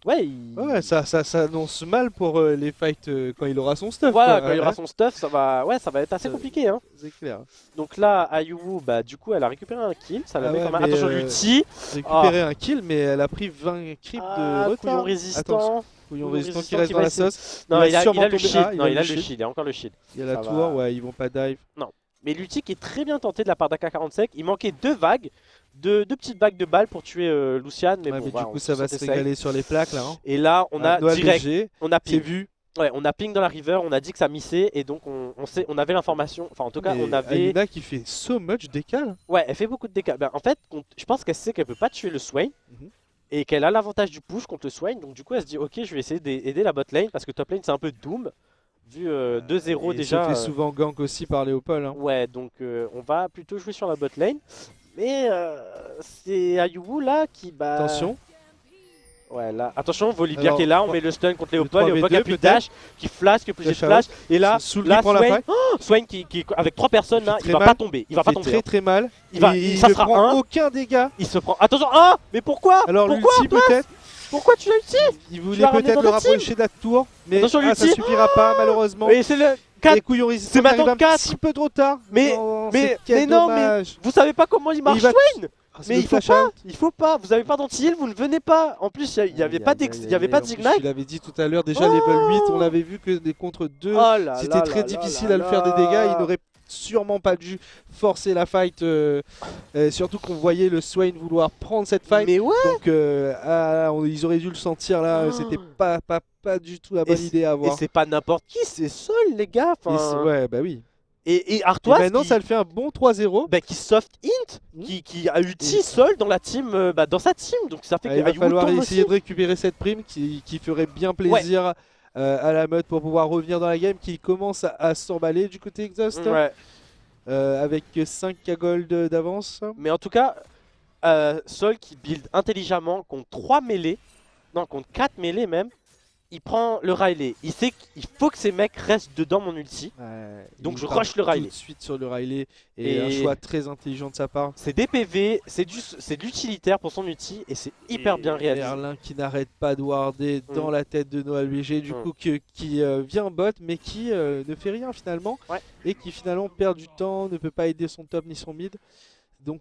Ouais, Ouais, ça annonce mal pour les fights quand il aura son stuff. voilà, quoi. quand il aura son stuff, ça va être assez compliqué. Hein. C'est clair. Donc là, Ayuwu, bah du coup, elle a récupéré un kill, ça la Ah met ouais, quand même. mais, Attention, l'ulti. Récupérer un kill, mais elle a pris 20 creeps de retard. Couillon Attention, résistant. couillon Couillon résistant qui résistant reste qui dans va la essayer- sauce. Non, va il a sûrement le tomber- shield. Ah, Non, il a le shield. shield, il a encore le shield. Il y a la Ça tour, va. ouais, ils vont pas dive. Mais l'ulti qui est très bien tenté de la part d'AK-47, il manquait deux vagues, deux petites vagues de balles pour tuer Lucian, mais Ouais, bon, mais voilà, du coup, on ça va se essaye. régaler sur les plaques là. Hein. Et là, on a Noël direct, BG, on a c'est ping. vu. Ouais, on a ping dans la river, on a dit que ça missait et donc on avait l'information. Enfin, en tout cas, Mais on avait. Ayuna qui fait so much décal. Ouais, elle fait beaucoup de dégâts. Ben, en fait, je pense qu'elle sait qu'elle peut pas tuer le Swain Mhm. et qu'elle a l'avantage du push contre le Swain. Donc, du coup, elle se dit, ok, je vais essayer d'aider la bot lane parce que top lane c'est un peu Doom. Vu 2-0 Et déjà. se fait souvent gank aussi par Léopold. Hein. Ouais, donc on va plutôt jouer sur la bot lane. Mais c'est Ayuwu là qui. Bah... Attention. Ouais, là. Attention, Volibear Alors, qui est là, on met le stun contre Léopold. 3v2 Léopold qui a plus de peut-être. dash, qui flash, qui est obligé de Flash flash. Et là, Soul qui là prend la Swain, fight. Swain qui avec 3 personnes là, fait il très va mal. pas tomber. Il va Il pas fait tomber. très hein. très mal. Ça ne sera prend un. aucun dégât. Il se prend. Attention, ah mais pourquoi? Alors Pourquoi l'ulti peut-être. Pourquoi tu l'as ulti? Il l'as voulait ramené peut-être dans le la team. rapprocher de la tour. Mais Attention, ça l'ulti. suffira pas malheureusement. Mais c'est le 4. Et couillon résistant C'est qui arrive maintenant un 4. petit peu trop tard. Mais- Oh, mais- quel mais non, mais- dommage. Vous savez pas comment il marche va- Swain? Ah, c'est Mais le il faut flash pas, out. il faut pas. Vous avez pas d'anti-heal, vous ne venez pas. En plus, il y avait pas Aïe, aïe, il y avait aïe, pas en plus, d'ignite. Tu l'avais dit tout à l'heure, déjà Oh. level 8, on avait vu que des contre 2, Oh là c'était là très là difficile là à le faire des là. dégâts. Il n'aurait sûrement pas dû forcer la fight, surtout qu'on voyait le Swain vouloir prendre cette fight. Mais ouais. Donc ils auraient dû le sentir là, Oh. c'était pas du tout la bonne Et idée à Et avoir. c'est pas n'importe qui, c'est Sol, les gars. Enfin, Ouais, bah oui. et Et Artois maintenant, qui, ça le fait un bon 3-0. bah, qui soft int, Mm. qui a ulti Sol dans la team, dans sa team. Donc ça fait Ah, que il va Ayuwu falloir tombe essayer aussi. de récupérer cette prime qui ferait bien plaisir à la meute pour pouvoir revenir dans la game, qui commence à s'emballer du côté Exhaust Ouais. avec 5 gold d'avance. Mais en tout cas, Sol qui build intelligemment contre 3 mêlées, non contre 4 mêlées même, il prend le Riley. Il sait qu'il faut que ces mecs restent dedans mon ulti. Donc Il je part rush le Riley. tout de suite sur le Riley et un Et- choix très intelligent de sa part. C'est des PV, c'est de l'utilitaire pour son ulti et c'est hyper bien réalisé. Merlin qui n'arrête pas de warder dans la tête de Noël BG, du Mm. coup qui vient bot mais qui ne fait rien finalement Ouais. et qui finalement perd du temps, ne peut pas aider son top ni son mid. Donc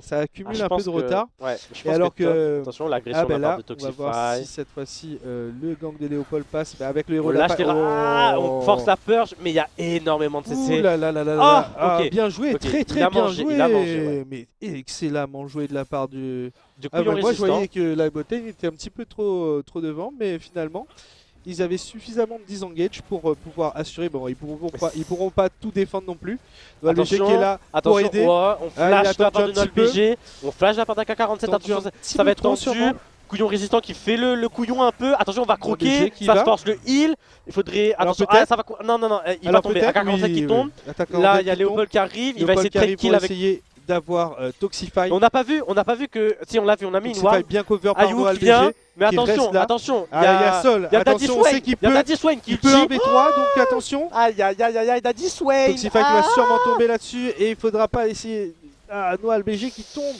ça accumule Je un peu pense de que- retard. Ouais, je Et pense alors que que- attention, l'agression Ah ben de la part là, de on va voir si Toxify. cette fois-ci le gang de Léopold passe mais avec le héros On de la lâche les pa- Ah, on Oh. force la purge, mais il y a énormément de Ouh CC. là là là là là. Ah, Ah, ok. bien joué, Ok, très il très a bien mangé, joué. il a mangé, ouais. Mais excellemment joué de la part du. De Ah couillon ouais, moi je résistant. voyais que la bottle était un petit peu trop devant, mais finalement ils avaient suffisamment de disengage pour pouvoir assurer. Bon, ils pourront pas tout défendre non plus. Noël BG qui est là pour Attention, aider. ouais, on Ah, il flash a de la part attendu de un Noël petit peu. BG, on flash de la part d'AK-47, Tendu attention, un ça, petit ça va peu être trop, tendu. sûrement. Couillon résistant qui fait le couillon un peu. Attention, on va croquer, BG qui ça va. se force le heal. Il faudrait. Alors Attention, peut-être- ça va. Non, il va Alors tomber. peut-être, AK-47 oui, qui tombe. oui. Attaquant Là, red il y a qui tombe. Léopold qui arrive, il va Léopold essayer de qui trade arrive kill pour avec. essayer d'avoir Toxify. On n'a pas vu que. Si, on l'a vu, on a mis une Toxify ward. bien cover par Ayuwu Noël qui vient, BG. mais qui reste attention, là. attention. Ah, il y a Sol. Il y a Daddy Attention, on sait Swain. qu'il Il y a peut. Daddy Swain qui Il peut tue. 1v3, donc attention. Aïe, aïe, aïe, aïe, Daddy Swain. Toxify qui va sûrement tomber là-dessus et il faudra pas laisser Noël BG qui tombe.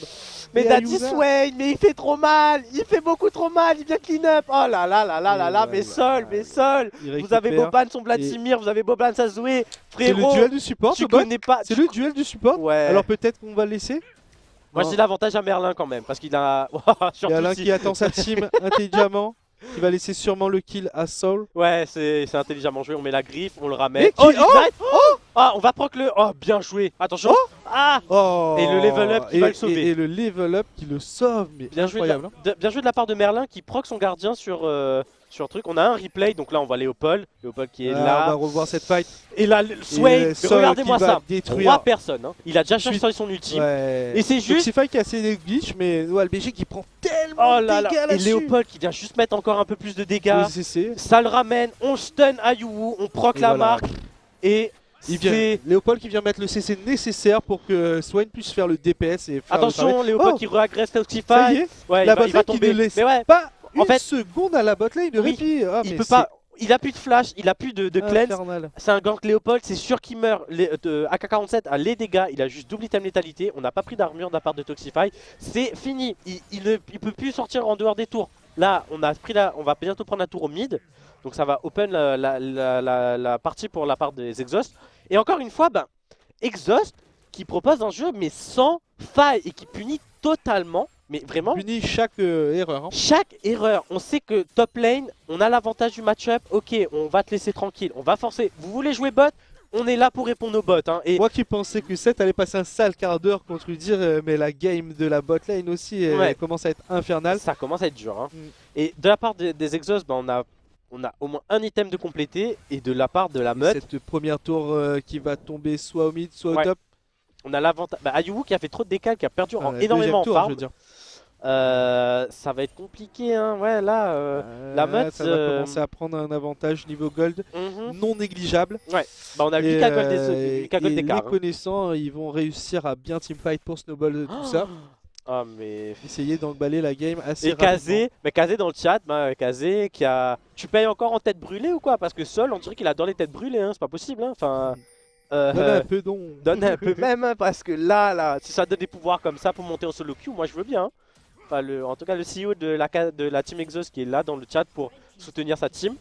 Mais Et Daddy Ayuza- Swain, mais il fait trop mal, il fait beaucoup trop mal, il vient clean up. Oh là là là là là là, mais Sol, mais Sol. il Vous avez récupère. Boban son Vladimir, vous avez Boban sa Zoé. C'est le Frérot, duel du support, tu Boban. connais pas. C'est le duel du support. Ouais. Alors peut-être qu'on va le laisser. Moi Non. j'ai l'avantage à Merlin quand même, parce qu'il a. Il y a Surtout l'un si. qui attend sa team intelligemment, qui va laisser sûrement le kill à Soul. Ouais, c'est intelligemment joué, on met la griffe, on le ramène. Mais qui- Oh, Ignite. Ah, on va proc le. Oh, bien joué. Attention. Ah, Oh Et le level up qui va le sauver. Et le level up qui le sauve, mais bien joué, de incroyable. la, bien joué de la part de Merlin qui proc son gardien sur un truc. On a un replay, donc là on voit Léopold qui est Ah, on là. va revoir cette fight. Et là, le Sway, mais Sol regardez-moi qui va ça. détruire. 3 personnes. Hein. Il a déjà Suite. cherché son ultime. Ouais. Et c'est juste. Toxify qui a assez de glitch, mais Noël BG qui prend tellement Oh de là là. dégâts Et là-dessus. Léopold qui vient juste mettre encore un peu plus de dégâts. Oui, c'est. Ça le ramène. On stun Ayuwu. On proc Et la voilà. marque. Et Il vient, c'est. Léopold qui vient mettre le CC nécessaire pour que Swain puisse faire le DPS et faire Attention, le Léopold Oh, qui réagresse Toxify. travail. Ça y est, Ouais, la il va botlane qui tomber. ne laisse Mais ouais, pas En une fait- seconde à la botlane de Oui, répit. Ah, il mais peut c'est pas. Il a plus de flash, il a plus de cleanse. infernal. C'est un gank Léopold, c'est sûr qu'il meurt. AK-47 a les dégâts, il a juste double item létalité. On n'a pas pris d'armure de la part de Toxify. C'est fini. Il peut plus sortir en dehors des tours. Là, on va bientôt prendre un tour au mid. Donc ça va open la partie pour la part des Exhaust. Et encore une fois, ben, Exhaust qui propose un jeu mais sans faille et qui punit totalement. Mais vraiment, punit chaque erreur. Hein. Chaque erreur. On sait que top lane, on a l'avantage du match-up. Ok, on va te laisser tranquille. On va forcer. Vous voulez jouer bot? On est là pour répondre aux bots. Hein. Et moi qui pensais que 7 allait passer un sale quart d'heure contre lui dire, mais la game de la bot lane aussi elle commence à être infernale. Ça commence à être dur. Hein. Et de la part des Exhaust, ben, on a au moins un item de compléter. Et de la part de la meute, cette première tour qui va tomber soit au mid, soit au top. On a l'avantage. Bah, Ayuwu qui a fait trop de décal, qui a perdu énormément en farm. Je veux dire. Ça va être compliqué, hein. Ouais, là, la meute. Ça va commencer à prendre un avantage niveau gold non négligeable. Ouais, bah on a 8 gold d'écart. Les connaissants, ils vont réussir à bien teamfight pour snowball tout ça. Ah, mais. Essayer d'emballer la game assez rapidement. Mais Kazé dans le chat, bah, Kazé qui a. Tu payes encore en tête brûlée ou quoi? Parce que Sol, on dirait qu'il adore les têtes brûlées, hein. C'est pas possible, hein. Enfin. Donne un peu Donne un peu même, hein, parce que là, si ça donne des pouvoirs comme ça pour monter en solo queue, moi je veux bien. Hein. Enfin, en tout cas, le CEO de la team Exhaust qui est là dans le chat pour soutenir sa team.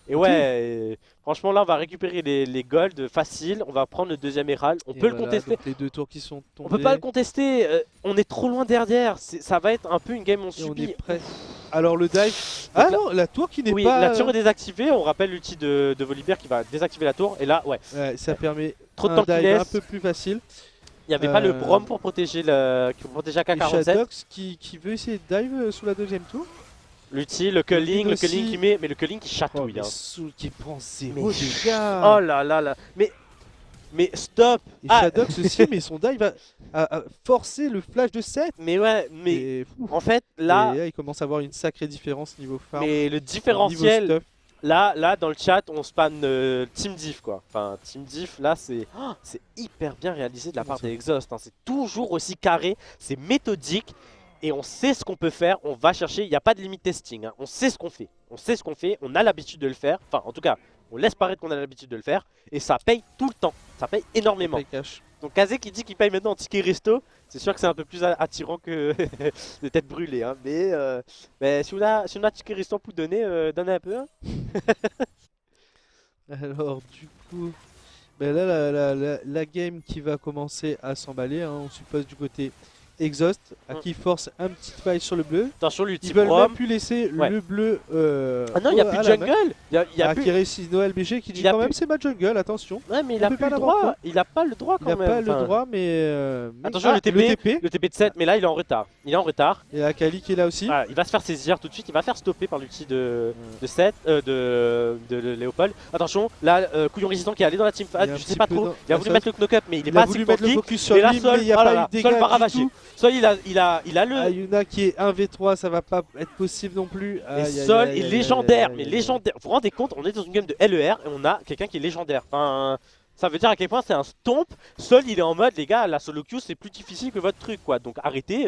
Et ouais, franchement là on va récupérer les golds faciles, on va prendre le deuxième Herald, on peut le contester. Les 2 tours qui sont tombés. On peut pas le contester, on est trop loin derrière, ça va être un peu une game on subit. On est prêt. Alors le dive, non, la tour qui n'est pas... Oui, la tour est désactivée, on rappelle l'ulti de Volibear qui va désactiver la tour, et là ça permet trop de temps qu'il laisse. Un peu plus facile. Il n'y avait pas le Braum pour protéger AK-47. Shadox qui veut essayer de dive sous la deuxième tour. L'ulti, le culling qui met, mais le culling qui chatouille. Oh, Soul qui prend 0 dégâts. Oh là là là. Mais stop. Et Shadox aussi, mais son dive a forcé le flash de 7. Mais ouais, mais en fait là... il commence à avoir une sacrée différence niveau farm. Mais le différentiel... Là, dans le chat, on spanne Team Diff quoi. Enfin, Team Diff, là, c'est hyper bien réalisé de la part des Exhaust. Hein. C'est toujours aussi carré, c'est méthodique. Et on sait ce qu'on peut faire, on va chercher, il n'y a pas de limite testing. Hein. On sait ce qu'on fait, on a l'habitude de le faire. Enfin, en tout cas, on laisse paraître qu'on a l'habitude de le faire. Et ça paye tout le temps, ça paye énormément. Donc Kazé qui dit qu'il paye maintenant en ticket resto, c'est sûr que c'est un peu plus attirant que des têtes brûlées. Hein. Mais si on a ticket resto pour donner, donnez un peu. Hein. Alors du coup, là la game qui va commencer à s'emballer, hein, on suppose du côté Exhaust, à qui force un petit fight sur le bleu. Attention, l'ulti ils veulent même plus laisser le bleu. Ah non, il n'y a plus de jungle. Il y a qui réussit Noël BG qui dit quand même c'est ma jungle, attention. Ouais, mais il a pas le droit. Il a pas le droit quand même. Il a pas le droit, mais. Attention, le TP de 7, mais là il est en retard. Et Akali qui est là aussi. Ah, il va se faire saisir tout de suite, il va faire stopper par l'ulti de 7, de Léopold. Attention, là, Couillon Résistant qui est allé dans la team phase, je sais pas trop. Il a voulu mettre le knock-up, mais il est pas assez focus. Et là, Sol, il y a pas eu de dégâts va ravager. Sol, il a le... Ayuna qui est 1v3, ça va pas être possible non plus. Et Sol est légendaire, mais légendaire. Vous vous rendez compte, on est dans une game de LER et on a quelqu'un qui est légendaire. Enfin, ça veut dire à quel point c'est un stomp. Sol, il est en mode, les gars, la solo queue c'est plus difficile que votre truc, quoi. Donc arrêtez.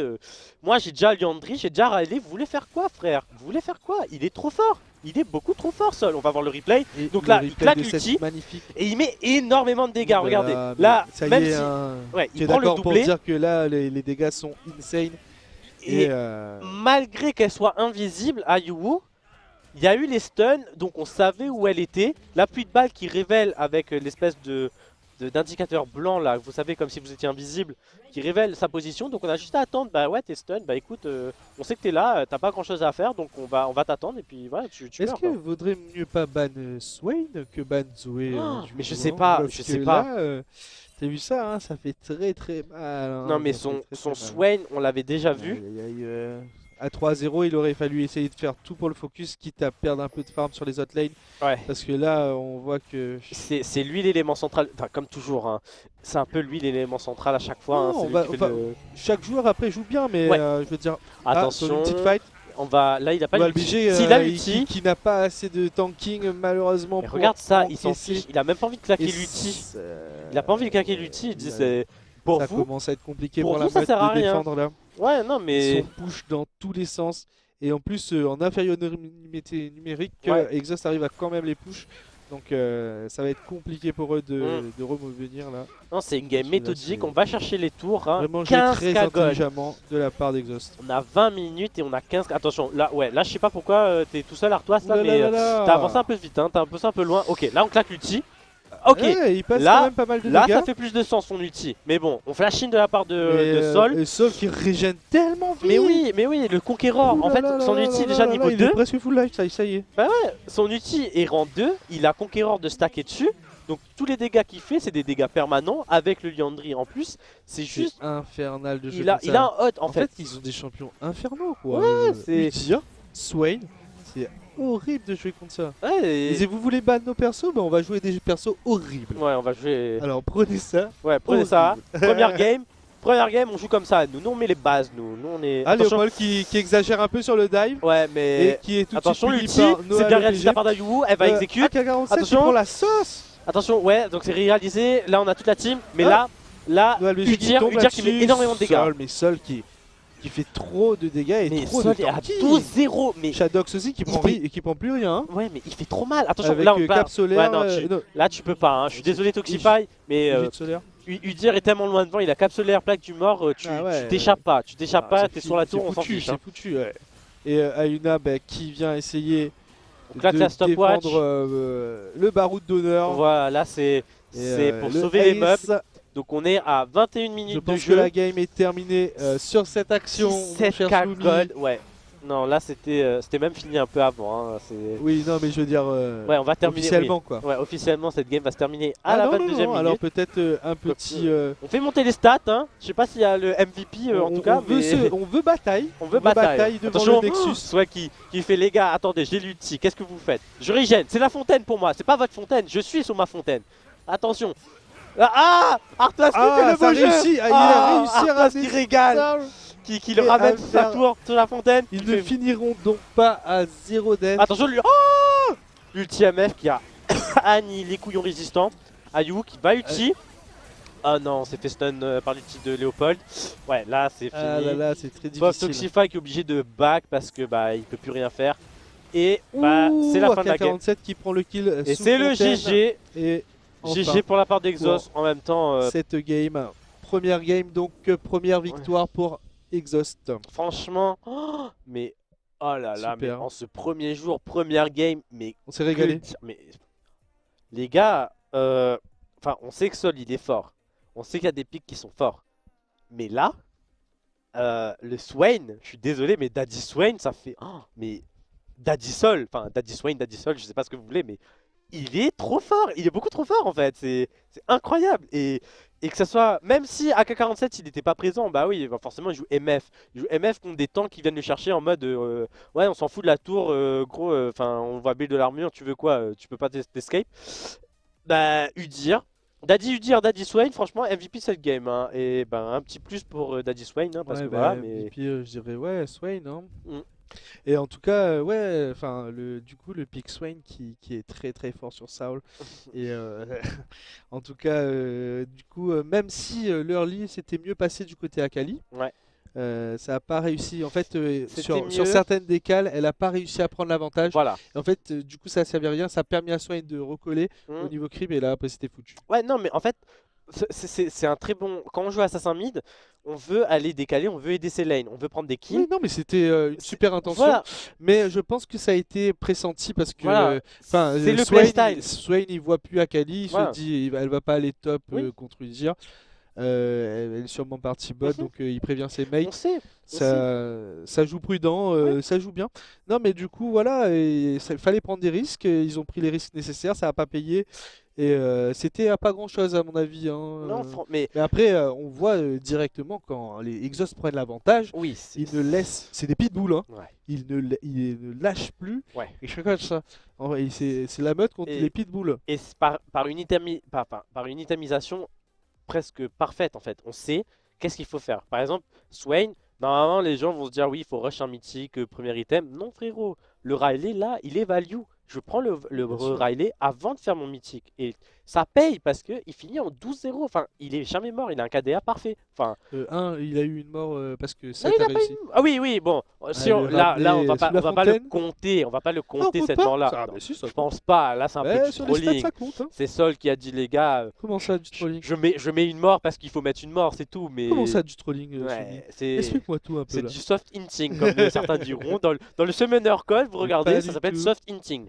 Moi, j'ai déjà Liandry, j'ai déjà Riley. Vous voulez faire quoi, frère? Vous voulez faire quoi? Il est trop fort. Il est beaucoup trop fort, Sol. On va voir le replay. Et donc là, il claque l'ulti et il met énormément de dégâts. Regardez. Là, ça même y est, si il prend le doublé. Pour dire que là, les dégâts sont insane. Et malgré qu'elle soit invisible, Ayuwu, il y a eu les stuns, donc on savait où elle était. La pluie de balles qui révèle avec l'espèce d'indicateur blanc là, vous savez, comme si vous étiez invisible, qui révèle sa position. Donc on a juste à attendre. Bah ouais, t'es stun, bah écoute, on sait que t'es là, t'as pas grand chose à faire, donc on va t'attendre et puis voilà, tu Est-ce que vaudrait mieux pas ban Swain que ban Zoé mais je sais pas, t'as vu ça, hein, ça fait très mal. Hein, non mais son Swain, on l'avait déjà vu. À 3-0, il aurait fallu essayer de faire tout pour le focus, quitte à perdre un peu de farm sur les autres lanes. Ouais. Parce que là, on voit que... C'est lui l'élément central, enfin, comme toujours, hein. C'est un peu lui l'élément central à chaque fois. Non, hein, chaque joueur après joue bien, mais je veux dire, attention, sur une petite fight. Là il a pas l'ulti. S'il a l'ulti qui n'a pas assez de tanking malheureusement. Mais regarde ça, il s'en fiche, il a même pas envie de claquer l'ulti. Il a pas envie de claquer l'ulti, il dit c'est... Pour ça vous, commence à être compliqué pour la vous, ça sert à de rien. Défendre là. Ouais, non mais... Ils sont push dans tous les sens. Et en plus, en infériorité numérique, Exhaust arrive à quand même les push. Donc ça va être compliqué pour eux de revenir là. Non, c'est une game Celui-là, méthodique, c'est- on va chercher les tours. Hein. Vraiment joué 15 très K gold. intelligemment de la part d'Exhaust. On a 20 minutes et on a 15. Attention, là, ouais, là, je sais pas pourquoi t'es tout seul, Artois, là, Ouh là mais là là. t'as avancé un peu vite, hein, t'as un peu loin. Ok, là, on claque l'ulti. Ok, Ouais, il passe là- quand même pas mal de là, dégâts. ça fait plus de sens son ulti. Mais bon, on flashine de la part Mais, de Sol. Et Sol qui régène tellement vite. Mais oui, le Conqueror, Ouh en là fait, là son là ulti là déjà là niveau là, il 2. est presque full life, ça y est. Son ulti est rang 2, il a Conqueror de stacker dessus. Donc tous les dégâts qu'il fait, c'est des dégâts permanents avec le Liandry en plus. C'est juste. C'est infernal de jouer Il a comme ça. un hot en En fait. fait, ils ont des champions infernaux quoi. Ouais, c'est- Udyr, Swain, c'est horrible de jouer contre ça. Ouais, Et si vous voulez ban nos persos, on va jouer des persos horribles. ouais, on va jouer. Alors prenez ça. Ouais, prenez ça. horrible. Première game, on joue comme ça. Nous on met les bases. Nous on est. Ah, Attention. Léopold qui exagère un peu sur le dive Ouais, et mais. qui est tout de Attention, suite l'ulti, puni par c'est Noah bien le réalisé de la PG. part d'Ayuwu. Elle va exécuter. AK-47 qui Attention. prend la sauce. Attention, ouais, donc c'est réalisé. Là, on a toute la team. Mais Ah. là, Noah le PG Udyr tombe qui met là-dessus. énormément de dégâts. Sol, mais Sol qui fait trop de dégâts et Mais trop Sol de est à tanky. 12-0. Mais. Shadox aussi qui Il prend, fait- et qui prend plus rien. Hein. Ouais, mais il fait trop mal. Attention, Avec là on part. cap solaire. Ouais, non, non, Là, tu peux pas. Hein. Je suis désolé, Toxify. Mais Brigitte solaire. Udyr est tellement loin devant. Il a cap solaire, plaque du mort. Tu Ah ouais. t'échappes pas. Tu t'échappes Ah, pas. c'est T'es fi- sur la c'est tour, on s'en foutu, fiche. Hein. C'est foutu, ouais. Et Ayuna qui vient essayer Donc là, de c'est la stopwatch. défendre le baroud d'honneur. Voilà, là, c'est Et, pour le sauver les ace. meubles. Donc on est à 21 Je minutes de pense que jeu. la game est terminée sur cette action. mon 17 cher K Sloomy. gold. Ouais. Non, là c'était même fini un peu avant. Hein. Oui, non, mais je veux dire Ouais, on va terminer. officiellement quoi. Oui. Ouais, officiellement cette game va se terminer à Ah la non, non, 22e non, minute. alors peut-être un petit. On fait monter les stats. Hein. Je sais pas s'il y a le MVP en tout cas. Mais... on veut bataille. On veut bataille. devant Attention, le Nexus. soit qui fait les gars, attendez, j'ai l'ulti, qu'est-ce que vous faites? Je régène, c'est la fontaine pour moi, c'est pas votre fontaine, je suis sur ma fontaine. Attention. Arthas qui fait le ça beau jeu. réussit. Il a réussi à Arthas qui ramener régale, ça. qui le Et ramène à sur sa faire- tour, sur la fontaine. Ils qui ne fait- finiront donc pas à 0 death. Attention, l'ulti MF qui a annihilé les couillons résistants. Ayu qui va ulti. Ah non, on s'est fait stun par l'ulti de Léopold. Ouais, là c'est fini. Ah là là, c'est très Boss difficile. Toxify qui est obligé de back parce que bah il peut plus rien faire. Et bah Ouh, c'est la fin de la game. 47 qui prend le kill. Et sous c'est le fontaine. GG. Et enfin, GG pour la part d'Exhaust en même temps. cette game. Première game, donc première victoire pour Exhaust. Franchement, mais oh là là, mais Super. en ce premier jour, première game, mais On s'est que régalé. dire, mais les gars, enfin on sait que Sol il est fort, on sait qu'il y a des pics qui sont forts, mais là, le Swain, je suis désolé, mais Daddy Swain, ça fait, mais Daddy Sol, enfin Daddy Swain, Daddy Sol, je sais pas ce que vous voulez, mais il est trop fort, il est beaucoup trop fort en fait, c'est incroyable. Et que ça soit, même si AK-47 il n'était pas présent, bah oui, bah forcément il joue MF. Il joue MF contre des tanks qui viennent le chercher en mode ouais, on s'en fout de la tour, gros, enfin on va build de l'armure, tu veux quoi, tu peux pas t'escape. Bah Udyr, Daddy Swain, franchement MVP cette game. Hein. Et ben un petit plus pour Daddy Swain, hein, parce Ouais, que voilà, bah, mais. Et puis je dirais ouais, Swain. Hein. Mm. Et en tout cas, ouais, enfin, du coup, le pick Swain qui est très très fort sur Saul. Et en tout cas, du coup, même si l'early s'était mieux passé du côté Akali, Ouais. ça n'a pas réussi. En fait, sur mieux. certaines décales, elle n'a pas réussi à prendre l'avantage. Voilà. En fait, du coup, ça ne servait à rien. Ça a permis à Swain de recoller Mm. au niveau crib. Et là, après, c'était foutu. Ouais, non, mais en fait, c'est un très bon. Quand on joue Assassin Mid, on veut aller décaler, on veut aider ses lanes, on veut prendre des kills. Oui, non, mais c'était une super intention. Voilà, Mais je pense que ça a été pressenti parce que voilà. enfin, C'est le Swain, playstyle. Swain, il voit plus Akali, il Voilà. se dit elle va pas aller top Oui. contre Udyr. Elle est sûrement partie bot, Mhm. donc il prévient ses On mates. sait. Ça joue prudent, ça joue bien. Non, mais du coup, voilà, il fallait prendre des risques. Ils ont pris les risques nécessaires, ça n'a pas payé. Et c'était à pas grand chose, à mon avis. Hein. Non, mais Mais après, on voit directement quand les Exhaust prennent l'avantage. oui, Ils ne laissent, c'est des pitbulls, hein. Ouais. Ils ne lâchent plus. Ouais. Et je regarde ça. En vrai, c'est la meute contre Et- les pitbulls. Et c'est par une itamisation presque parfaite en fait. On sait qu'est-ce qu'il faut faire. Par exemple, Swain, normalement les gens vont se dire oui, il faut rush un mythique, premier item. Non frérot, le Riley là, il est value. Je prends le Bien sûr. Riley avant de faire mon mythique. Et ça paye parce que il finit en 12-0. Enfin, il est jamais mort, il a un KDA parfait. Enfin, Il a eu une mort parce que non, 7 il a a pas réussi eu. Ah oui, oui, bon. à le Là, ramener sous on la va pas le fontaine. compter. On va pas le Non, on compter compte cette pas? mort-là. Ça, Non, mais si, ça je compte. pense pas. Là, c'est un peu du Sur les stats, trolling. ça compte. Hein. C'est Sol qui a dit, les gars, Comment ça, du trolling? je mets une mort parce qu'il faut mettre une mort, c'est tout. Comment Mais ça, du trolling, Soumi? ouais, c'est. Explique-moi tout un peu C'est là. du soft hinting, comme certains diront. Dans le Summoner Code, vous Mais regardez, pas ça du s'appelle tout. soft hinting.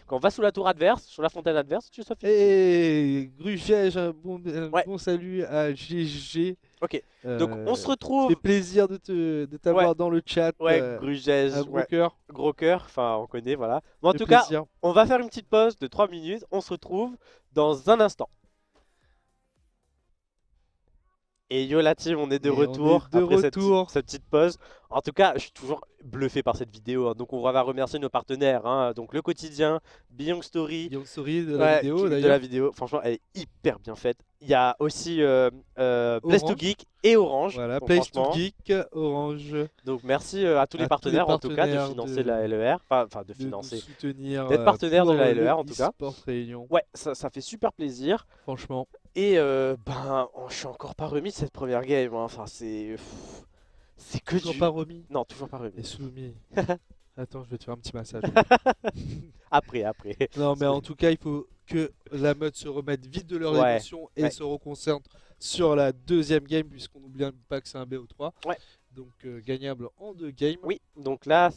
Quand on va sous la tour adverse, sur la fontaine adverse, tu soft hinting. Et Grugège, un Ouais, bon salut à GG. ok. Donc on se Ça fait retrouve. plaisir de Ouais, t'avoir dans le chat. ouais, Un Grugège, gros ouais, cœur, gros cœur, enfin on connaît, voilà. Mais en ça fait tout cas, plaisir. on va faire une petite pause de 3 minutes. On se retrouve dans un instant. Et yo la team, on est de Et on est retour de après retour. cette petite pause. En tout cas, je suis toujours bluffé par cette vidéo, hein. Donc on va remercier nos partenaires, hein. Donc le quotidien, Beyond Story, Young Story de la ouais, vidéo de la d'ailleurs. vidéo. Franchement, elle est hyper bien faite. Il y a aussi Place to Orange. Geek et Orange. Voilà, Donc Place to franchement, Geek, Orange, donc merci à tous les à tous les partenaires en tout cas de partenaires financer la LER, enfin de de nous financer, soutenir d'être partenaire de pour la le LER en tout cas. e-sport Réunion. Ouais, ça fait super plaisir. Franchement, Et je suis encore pas remis de cette première game, hein. Enfin, c'est que toujours du. pas remis. Non, toujours pas Et remis. soumis. Attends, je vais te faire un petit massage. Après, après. Non, mais en tout cas, il faut que la meute se remette vite de leur Ouais, émotion et ouais, se reconcentre sur la deuxième game, puisqu'on n'oublie pas que c'est un BO3. ouais. Donc, gagnable en 2 games. Oui, donc là,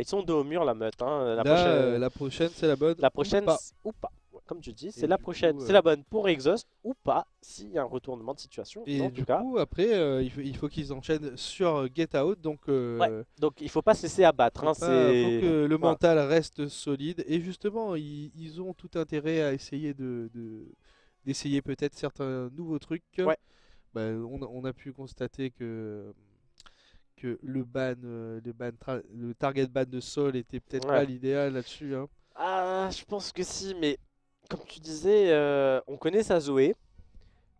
ils sont dos au mur la meute, hein. Là, la prochaine, c'est la bonne La ou prochaine, pas. ou pas. Ouais, comme tu dis, c'est Et la du prochaine, coup, c'est la bonne pour Exhaust ou pas, s'il y a un retournement de situation. Et En du tout cas, coup, après, il faut qu'ils enchaînent sur Get Out. Donc, ouais. Donc il faut pas se laisser abattre, hein. faut que le Voilà. mental reste solide. Et justement, ils ont tout intérêt à essayer d'essayer peut-être certains nouveaux trucs. Ouais. Bah, on a pu constater que le target ban de Sol était peut-être pas Ouais. l'idéal là-dessus. Hein. Ah, je pense que si, mais comme tu disais, on connaît sa Zoé.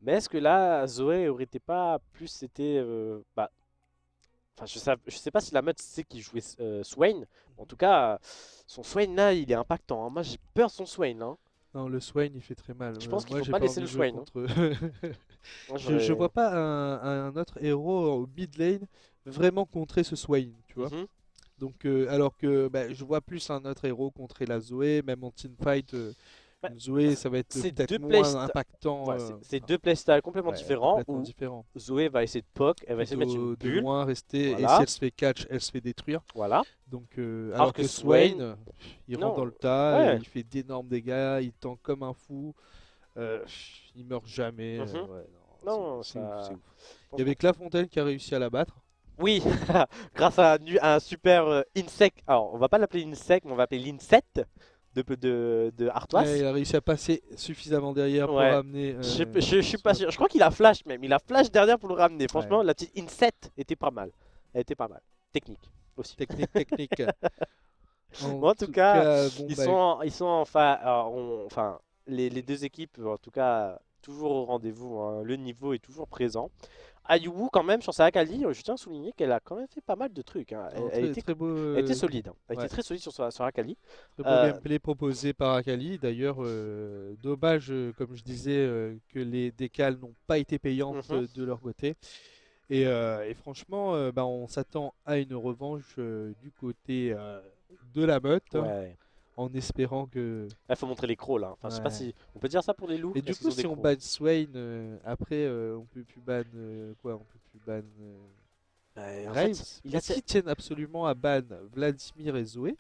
Mais est-ce que là, Zoé aurait été pas plus été. Enfin, je sais pas si la meute sait qu'il jouait Swain. En tout cas, son Swain là, il est impactant, hein. Moi, j'ai peur de son Swain, hein. Non, le Swain, il fait très mal. Je pense qu'il Moi, faut j'ai pas pas laisser envie le de jouer Swain, hein. contre eux. Moi, Je vois pas un autre héros au mid lane vraiment contrer ce Swain, tu vois. Mhm. Donc, alors que je vois plus un autre héros contrer la Zoé, même en teamfight, Bah, une Zoé, ça va être c'est peut-être deux moins playstyles. impactant. Ouais, c'est deux playstyles complètement Ouais, différents complètement où différent. Zoé va essayer de poke, elle va essayer de mettre une Plutôt de bulle. loin rester, et si Voilà, elle se fait catch, elle se fait détruire. voilà. Donc, Alors alors que que Swain, Swain, il rentre dans non, le tas, ouais. il fait d'énormes dégâts, il tank comme un fou, il meurt jamais. Mhm. Ouais, Non, c'est ouf, ça. c'est ouf. Il y Franchement. avait que La Fontaine qui a réussi à la battre. Oui, grâce à un super insect. Alors, on va pas l'appeler insect, mais on va l'appeler l'insect de Ouais, Artois. il a réussi à passer suffisamment derrière pour Ouais. ramener. Je suis pas sûr. Je crois qu'il a flash même. Il a flash derrière pour le ramener. Ouais. Franchement, la petite insect était pas mal. Elle était pas mal. Technique aussi. Technique. Bon, en tout cas, Bon, ils sont enfin, enfin, les deux équipes, en tout cas, toujours au rendez-vous, hein. Le niveau est toujours présent. Ayuwu, quand même, sur sa Akali, je tiens à souligner qu'elle a quand même fait pas mal de trucs, hein. très beau, Elle était solide, hein. Elle ouais, était très solide sur Akali. très beau Euh, gameplay proposé par Akali. D'ailleurs, dommage, comme je disais, que les décals n'ont pas été payantes mhm. de leur côté. Et franchement, on s'attend à une revanche du côté de la meute, hein, Ouais. en espérant que. Il faut montrer les crocs là. Enfin, je sais pas Ouais. si. On peut dire ça pour les loups? Et du Est-ce qu'ils coup, ont des si on crocs? ban Swain, après, on peut plus ban quoi? On peut plus ban En Graves. fait, il a. Est-ce qu'ils tiennent absolument à ban Vladimir et Zoé?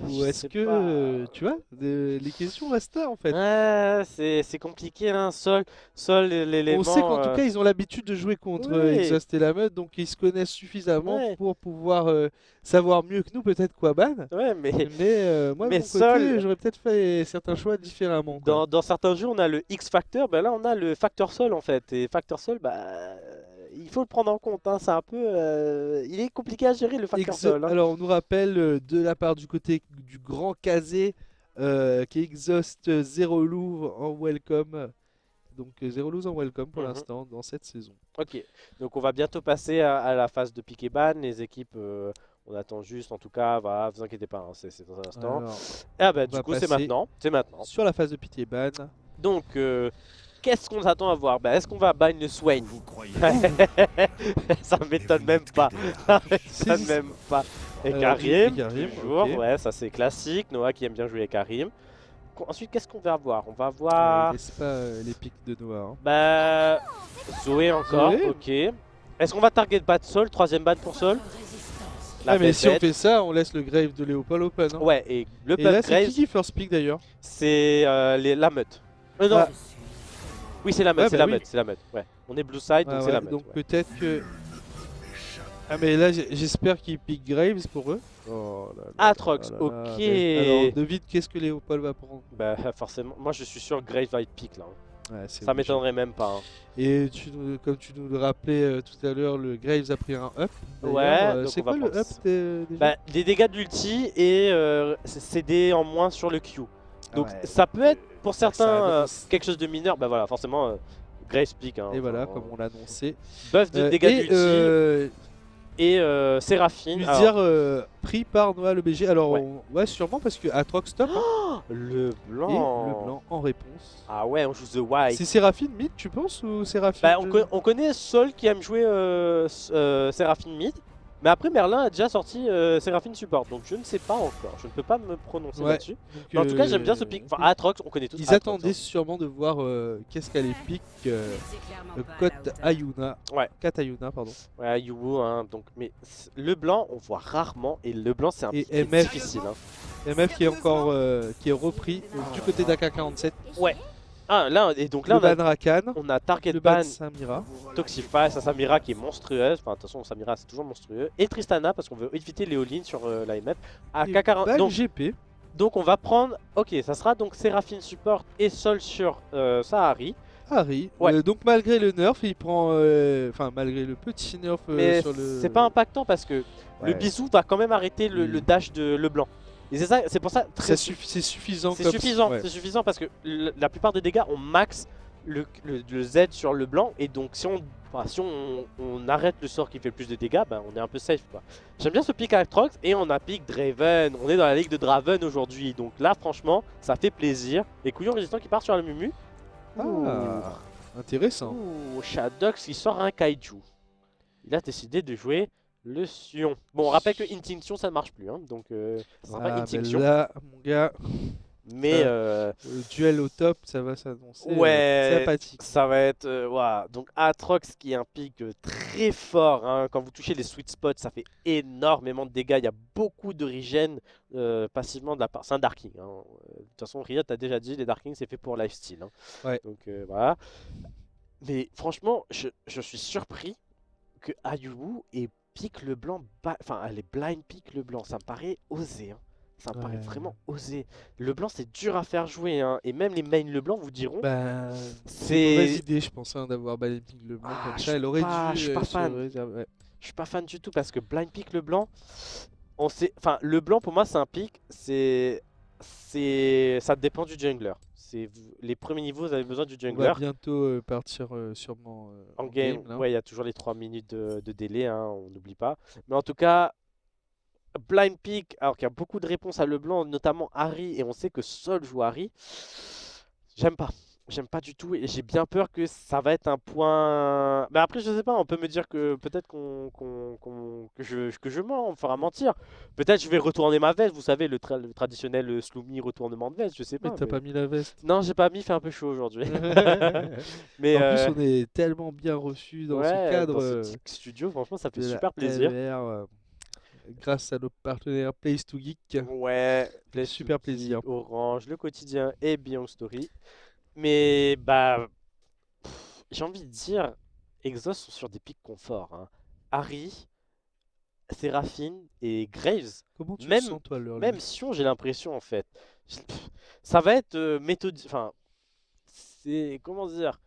Ou Je est-ce sais que, pas. tu vois, les questions restent là en fait. Ouais, c'est compliqué, hein. Sol, On sait qu'en l'élément. tout cas, ils ont l'habitude de jouer contre Ouais, Exhaust et la meute, donc ils se connaissent suffisamment ouais, pour pouvoir savoir mieux que nous peut-être quoi ban. ouais, mais, Mais moi, de mais mon côté, Sol, j'aurais peut-être fait certains choix différemment, quoi. dans certains jeux, on a le X Factor, ben là, on a le Factor Sol en fait. Et Factor Sol, il faut le prendre en compte, hein. C'est un peu. Il est compliqué à gérer le Factor Sol, hein. Alors, on nous rappelle de la part du côté du grand casé qui exhaust 0 Louvre en welcome. Donc 0 lose en welcome pour Mhm. l'instant dans cette saison. Ok, donc on va bientôt passer à la phase de pick et ban. Les équipes On attend juste, en tout cas, voilà, vous inquiétez pas, hein, c'est dans un instant. Alors, Ah bah on du va coup c'est passer maintenant, c'est maintenant. sur la phase de pitié ban. Donc qu'est-ce qu'on attend à voir? Bah, est-ce qu'on va ban le Swain? Vous croyez Ça m'étonne même pas. Ça m'étonne même pas. Et Karim, Karim, toujours, ok. ouais, ça c'est classique. Noah qui aime bien jouer Karim. Ensuite, qu'est-ce qu'on va avoir? On va Il avoir laisse pas les pics de Noah. Hein. bah, Zoé encore, Zoé. ok. Est-ce qu'on va target ban Sol? Troisième ban pour Sol? La Mais si on bête. fait ça, on laisse le Grave de Léopold open. Hein. Ouais, et le Et là, Puff c'est Graves, qui first pick d'ailleurs? c'est la meute. Non, Ah. oui, c'est la meute, Ouais, c'est bah la oui. meute, c'est la meute. Ouais. On est blue side, donc Ah c'est ouais, la meute. donc ouais. peut-être que. Ah, mais là, j'espère qu'ils pick Graves pour eux. Oh là là Atrox, là là là. ok. Alors, devine qu'est-ce que Léopold va prendre. Bah forcément, moi je suis sûr que Graves va être pick là. Ouais, c'est Ça obligé. m'étonnerait même pas. Hein. Et comme tu nous le rappelais tout à l'heure, le Graves a pris un up. d'ailleurs. Ouais, donc c'est on va quoi le prendre up ça. déjà? Bah, des dégâts d'ulti et CD en moins sur le Q. Donc ouais. ça peut être pour Ça certains annonce. quelque chose de mineur. Bah voilà, forcément Graves pick. Hein, Et voilà, enfin, comme on l'a annoncé. buff de dégâts Et d'ulti et Séraphine. lui Alors, dire pris par Noah le BG. Alors, Ouais. ouais, sûrement parce que Atrox stop. Hein. le Et blanc. le blanc en réponse. Ah ouais, on joue The White. C'est Séraphine mid, tu penses, ou Séraphine Bah, on connaît Sol qui aime jouer Séraphine mid. Mais après, Merlin a déjà sorti Séraphine support. Donc je ne sais pas encore. Je ne peux pas me prononcer Ouais. là-dessus. Donc, Mais en tout cas, j'aime bien ce pick. Enfin, Atrox, on connaît tous. Ils Atrox, attendaient hein. sûrement de voir qu'est-ce qu'allait pick Kot Ayuna. Ouais. Kat Ayuna, pardon. Ouais, Yuwu, hein. Donc, mais le blanc, on voit rarement. Et le blanc, c'est un Et pick qui est MF. difficile. Hein. MF qui est encore qui est repris du côté d'AK47. Ouais. Ah, là, et donc là, Le ban Rakan. on a Target Le ban Ban, Samira. Toxify, sa Samira qui est monstrueuse. Enfin, de toute façon, Samira, c'est toujours monstrueux. Et Tristana, parce qu'on veut éviter Léoline sur la MF. À Et K40. ban Donc, GP. Donc on va prendre, ok, ça sera donc Séraphine support et Sol sur Sahari. Harry. Ouais. Donc malgré le nerf, il prend. Enfin, malgré le petit nerf Mais sur le. c'est pas impactant parce que le Ouais. bisou va quand même arrêter le dash de Leblanc. Et c'est ça, c'est pour ça C'est suffisant. c'est comme- suffisant, ouais. c'est suffisant parce que la plupart des dégâts on max le Z sur le blanc et donc si on arrête le sort qui fait le plus de dégâts, bah, on est un peu safe quoi. J'aime bien ce pick Atrox et on a pick Draven. On est dans la ligue de Draven aujourd'hui, donc là franchement ça fait plaisir. Et Couillon résistant qui part sur la Mumu. Ah, intéressant. Ouh, Shadox qui sort un Kaiju. Il a décidé de jouer le Sion. Bon, on rappelle que Intinction ça ne marche plus, hein, donc ça sera pas Ah, mais Intinction. là, mon gars, Mais le duel au top, ça va s'annoncer ouais, sympathique. ça va être. Waouh. Donc Atrox qui est un pick très fort. Hein. Quand vous touchez les sweet spots, ça fait énormément de dégâts. Il y a beaucoup de regen passivement de la part. C'est un Darking. Hein. De toute façon, Riot a déjà dit les Darkings c'est fait pour lifesteal. Hein. Ouais. Donc voilà. Mais franchement, je suis surpris que Ayuwu ait pick le blanc. Enfin, elle est blind pick le blanc. Ça me paraît osé. Hein. Ça me paraît Ouais. vraiment osé. Le blanc, c'est dur à faire jouer. Hein. Et même les mains le blanc vous diront. Bah, c'est C'est- une mauvaise idée, je pense, hein, d'avoir Blind Pick le blanc Ah, comme je ça. Elle suis aurait pas- dû je suis pas se fan. réserver. Ouais. Je suis pas fan du tout parce que blind pick le blanc, on sait. Enfin, le blanc pour moi, c'est un pick. Ça dépend du jungler. Les premiers niveaux, vous avez besoin du On va jungler. bientôt partir sûrement En game, là. ouais, il y a toujours les 3 minutes de délai, hein, on n'oublie pas. Mais en tout cas, blind pick, alors qu'il y a beaucoup de réponses à Leblanc, notamment Harry, et on sait que Sol joue Harry, j'aime pas. J'aime pas du tout et j'ai bien peur que ça va être un point. Mais après, je sais pas, on peut me dire que peut-être que je mens, on me fera mentir. Peut-être je vais retourner ma veste, vous savez, le traditionnel Sloomy retournement de veste, je sais Mais pas. t'as mais- pas mis la veste. Non, j'ai pas mis, il fait un peu chaud aujourd'hui. En Mais plus, on est tellement bien reçus dans ce ouais, cadre dans ce petit studio, franchement, ça fait de la super plaisir. LVR, grâce à nos partenaires Place to Geek. Ouais, fait super plaisir. Orange, le quotidien et Beyond Story. Mais bah, j'ai envie de dire, Exos sont sur des pics confort. Hein. Harry, Séraphine et Graves, Comment tu Même- le sens, toi, l'early? même Sion, j'ai l'impression en fait. Ça va être méthodique. Enfin, c'est. Comment dire?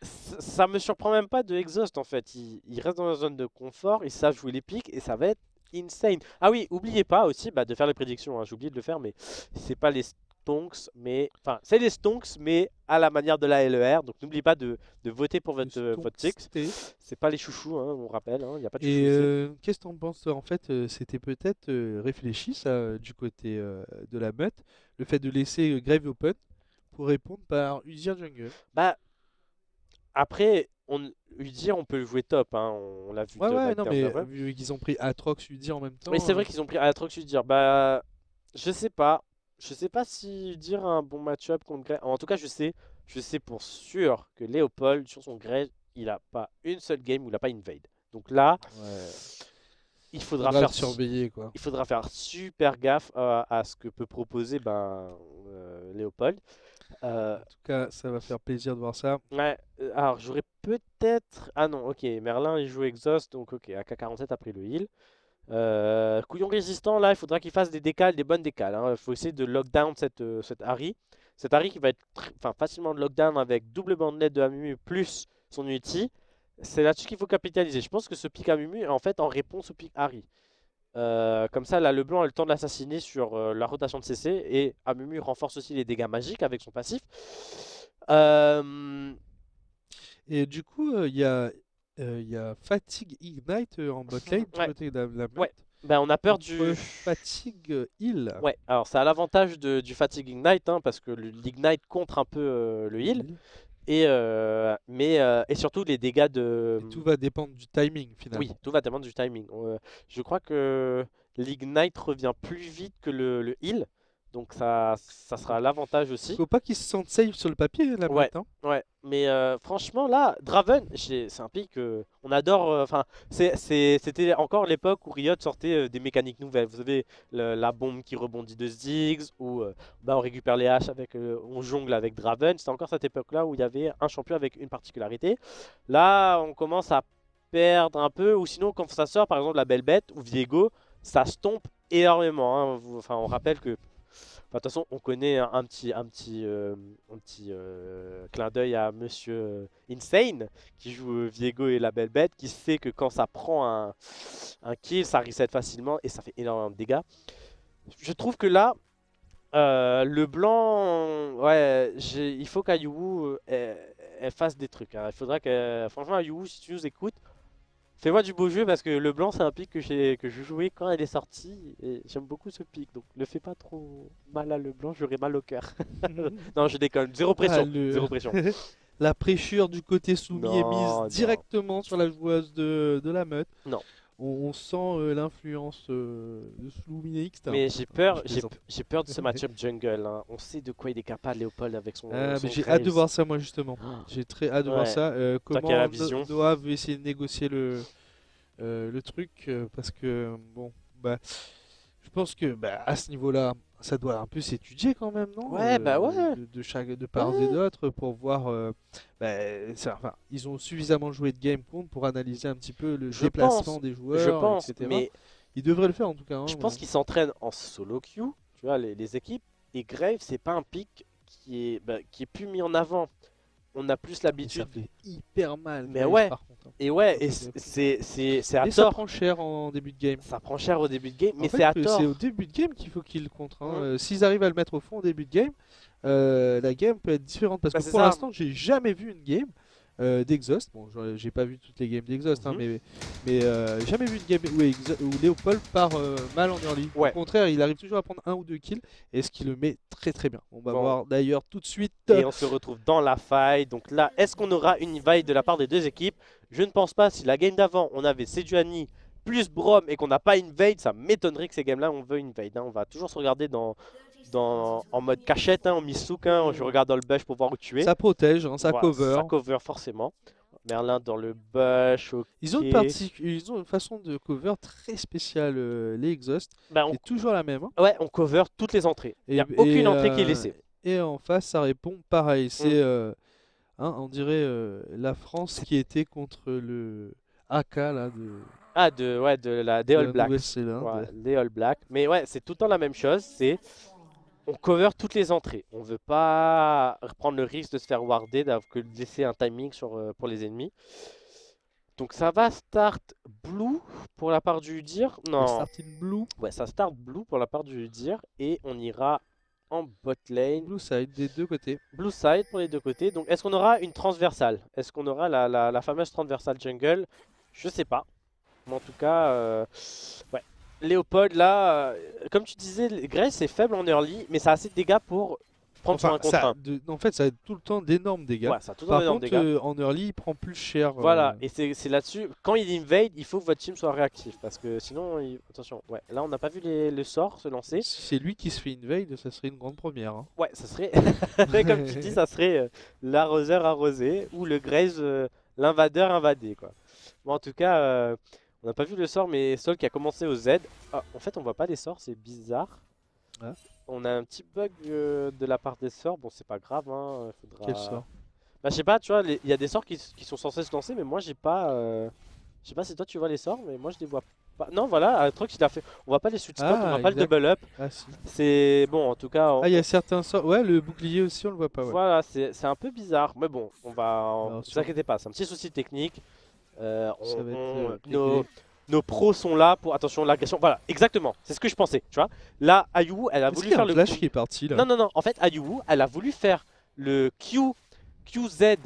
Ça me surprend même pas de Exhaust en fait. Ils restent dans la zone de confort, ils savent jouer les pics et ça va être insane. Ah oui, oubliez pas aussi de faire les prédictions. Hein. J'ai oublié de le faire, mais c'est pas les stonks, mais enfin c'est les stonks, mais à la manière de la LER. Donc n'oublie pas de voter pour votre pick. C'est pas les chouchous, hein, on rappelle, il n'y a pas de chouchous Et ici. qu'est-ce que t'en penses? En fait, c'était peut-être réfléchi ça du côté de la meute, le fait de laisser Grave open pour répondre par Uzir Jungle. Bah après, Udyr, on peut le jouer top, hein, on l'a vu Ouais, top ouais, avec non, Turf mais Lover. vu qu'ils ont pris Atrox Udyr en même Mais temps. c'est vrai qu'ils ont pris Aatrox Udyr. Bah, je sais pas. Je sais pas si Udyr a un bon match-up contre Grey. En tout cas, je sais pour sûr que Léopold, sur son Grey, il a pas une seule game où il a pas invade. Donc là, Ouais, il faudra faudra le faire, surveiller quoi. il faudra faire super gaffe à ce que peut proposer Léopold. Euh, En tout cas, ça va faire plaisir de voir ça. ouais, alors j'aurais peut-être. Ah non, ok, Merlin il joue Exhaust, donc ok, AK-47 a pris le heal. Couillon résistant, là, il faudra qu'il fasse des décales, des bonnes décales, hein. Il faut essayer de lockdown cette Harry. Cette Harry qui va être facilement lockdown avec double bandette de Amumu plus son ulti. C'est là-dessus qu'il faut capitaliser. Je pense que ce pic Amumu est en fait en réponse au pic Harry. Comme ça, là, le blanc a le temps de l'assassiner sur la rotation de CC. Et Amumu renforce aussi les dégâts magiques avec son passif. Euh, Et du coup, il y a Fatigue Ignite en bot lane du ouais, côté de la ouais. meute Ben, on a peur contre du. Fatigue Heal. Ouais, alors ça a l'avantage du Fatigue Ignite, hein, parce que l'Ignite contre un peu le Le heal, heal. et surtout les dégâts de... Et tout va dépendre du timing Oui, finalement. tout va dépendre du timing. Je crois que l'Ignite revient plus vite que le heal, donc ça sera l'avantage aussi. Faut pas qu'ils se sentent safe sur le papier, la Ouais, meute. Hein. ouais, mais franchement là, Draven, c'est un pic on adore. Enfin, c'était encore l'époque où Riot sortait des mécaniques nouvelles. Vous savez, la bombe qui rebondit de Ziggs, ou on récupère les haches avec, on jongle avec Draven. C'était encore cette époque-là où il y avait un champion avec une particularité. Là, on commence à perdre un peu, ou sinon quand ça sort, par exemple la Belle Bête ou Viego, ça stompe énormément, hein. Enfin, on rappelle que enfin, de toute façon, on connaît un petit clin d'œil à Monsieur Insane, qui joue Viego et la Belle Bête, qui sait que quand ça prend un kill, ça reset facilement et ça fait énormément de dégâts. Je trouve que là, le blanc, ouais, il faut qu'Ayuwu elle fasse des trucs, hein. Il faudra que, franchement, Ayuwu, si tu nous écoutes, fais-moi du beau jeu parce que le blanc c'est un pic que je jouais quand elle est sortie et j'aime beaucoup ce pic, donc ne fais pas trop mal à le blanc, j'aurai mal au cœur. Non, je déconne, zéro Ah, pression, zéro pression. la pressure du côté soumis est mise Non, non, directement sur la joueuse de la meute. non. On sent l'influence de Soumis X. Mais Je plaisante. j'ai peur de ce match-up jungle, hein. On sait de quoi il est capable, Léopold, avec Ah, mais son j'ai hâte de Graves. voir ça moi justement. Oh, J'ai très hâte de voir ouais, ça. toi qui as la Comment vision. Noah veut essayer de négocier le truc parce que bon bah je pense que bah, à ce niveau-là ça doit un peu s'étudier quand même non Ouais, bah ouais, de chaque de part et ouais, d'autre pour voir bah, enfin, ils ont suffisamment joué de game pour analyser un petit peu le déplacement des je joueurs pense, etc. mais Ils devraient le faire en tout cas. Hein, je pense qu'ils s'entraînent en solo queue, tu vois, les équipes. Et Grave, c'est pas un pic qui est plus mis en avant. On a plus mais ça l'habitude. fait hyper mal Mais Graves ouais, par contre. Hein. et ouais, Ça et fait bien. c'est à Et ça tort. prend cher en début de game. Ça prend cher au début de game, En mais fait, c'est à c'est au tort. début de game qu'il faut qu'ils le contre. Hein. Hein. S'ils arrivent à le mettre au fond au début de game, la game peut être différente. Parce Bah, que c'est pour ça. l'instant, j'ai jamais vu une game d'Exhaust. Bon, j'ai pas vu toutes les games d'Exhaust, hein, Mhm. mais jamais vu une game où Léopold part mal en early. Au Ouais, contraire, il arrive toujours à prendre un ou deux kills et ce qui le met très très bien. On va bon. voir d'ailleurs tout de suite. Et on se retrouve dans la faille. Donc là, est-ce qu'on aura une faille de la part des deux équipes? Je ne pense pas. Si la game d'avant, on avait Sejuani plus Brom et qu'on n'a pas une invade, ça m'étonnerait que ces games-là, on veut une invade, hein. On va toujours se regarder en mode cachette, hein, en misouk, hein. Je regarde dans le bush pour voir où tu es. Ça protège, hein, ça Voilà, cover. ça cover forcément. Merlin dans le bush, ok. Ils ont une façon de cover très spéciale, les Exhaust, Bah, qui est toujours la même. Hein. ouais, on cover toutes les entrées. Il n'y Et, a aucune et, entrée qui est euh, laissée. et en face, ça répond pareil. Mm. C'est, hein, on dirait la France qui était contre le AK là, Ah, des de All la Blacks. Nouvelle-Zélande. Ouais, des All Blacks. Mais ouais, c'est tout le temps la même chose. C'est on cover toutes les entrées. On veut pas prendre le risque de se faire warder, d'avoir que de laisser un timing pour les ennemis. Donc ça va start blue pour la part du Udyr. La Non, Starting Blue. ouais, ça start blue pour la part du Udyr. Et on ira en bot lane. Blue side des deux côtés. Blue side pour les deux côtés. Donc est-ce qu'on aura une transversale? Est-ce qu'on aura la fameuse transversale jungle? Je sais pas. Mais en tout cas, ouais. Léopold là, comme tu disais, Grace est faible en early, mais ça a assez de dégâts pour prendre sur un contre un. En fait, ça a tout le temps d'énormes dégâts. Ouais, ça a tout le temps Par d'énormes contre, dégâts. en early, il prend plus cher. Voilà, et c'est là-dessus, quand il invade, il faut que votre team soit réactif, parce que sinon, attention, ouais, là on n'a pas vu le sort se lancer. Si c'est lui qui se fait invade, ça serait une grande première. Hein. Ouais, ça serait, comme tu dis, ça serait l'arroseur arrosé, ou le Graze, l'invadeur invadé, quoi. Bon, en tout cas, on n'a pas vu le sort, mais Sol qui a commencé au Z. Ah, en fait, on voit pas les sorts, c'est bizarre. Ah. On a un petit bug de la part des sorts, bon, c'est pas grave, hein, faudra... Quel sort? Bah, je sais pas, tu vois, il y a des sorts qui sont censés se lancer, mais moi j'ai pas. Je sais pas si toi tu vois les sorts, mais moi je les vois pas. Non, voilà, Atrox il a fait. On voit pas les sweet spots, on voit pas le double up. Ah, si. C'est bon, en tout cas. Ah, il y a certains sorts. Ouais, le bouclier aussi, on le voit pas. Ouais. Voilà, c'est un peu bizarre, mais bon, on va. Alors, Ne vous inquiétez pas, c'est un petit souci technique. Ça va être Nos pros sont là pour. Attention, l'agression. Voilà, exactement, c'est ce que je pensais, tu vois. Là, Ayu, elle a Est-ce voulu qu'il y a faire un le. flash qui est parti là? Non, non, non, en fait, Ayu, elle a voulu faire le QZ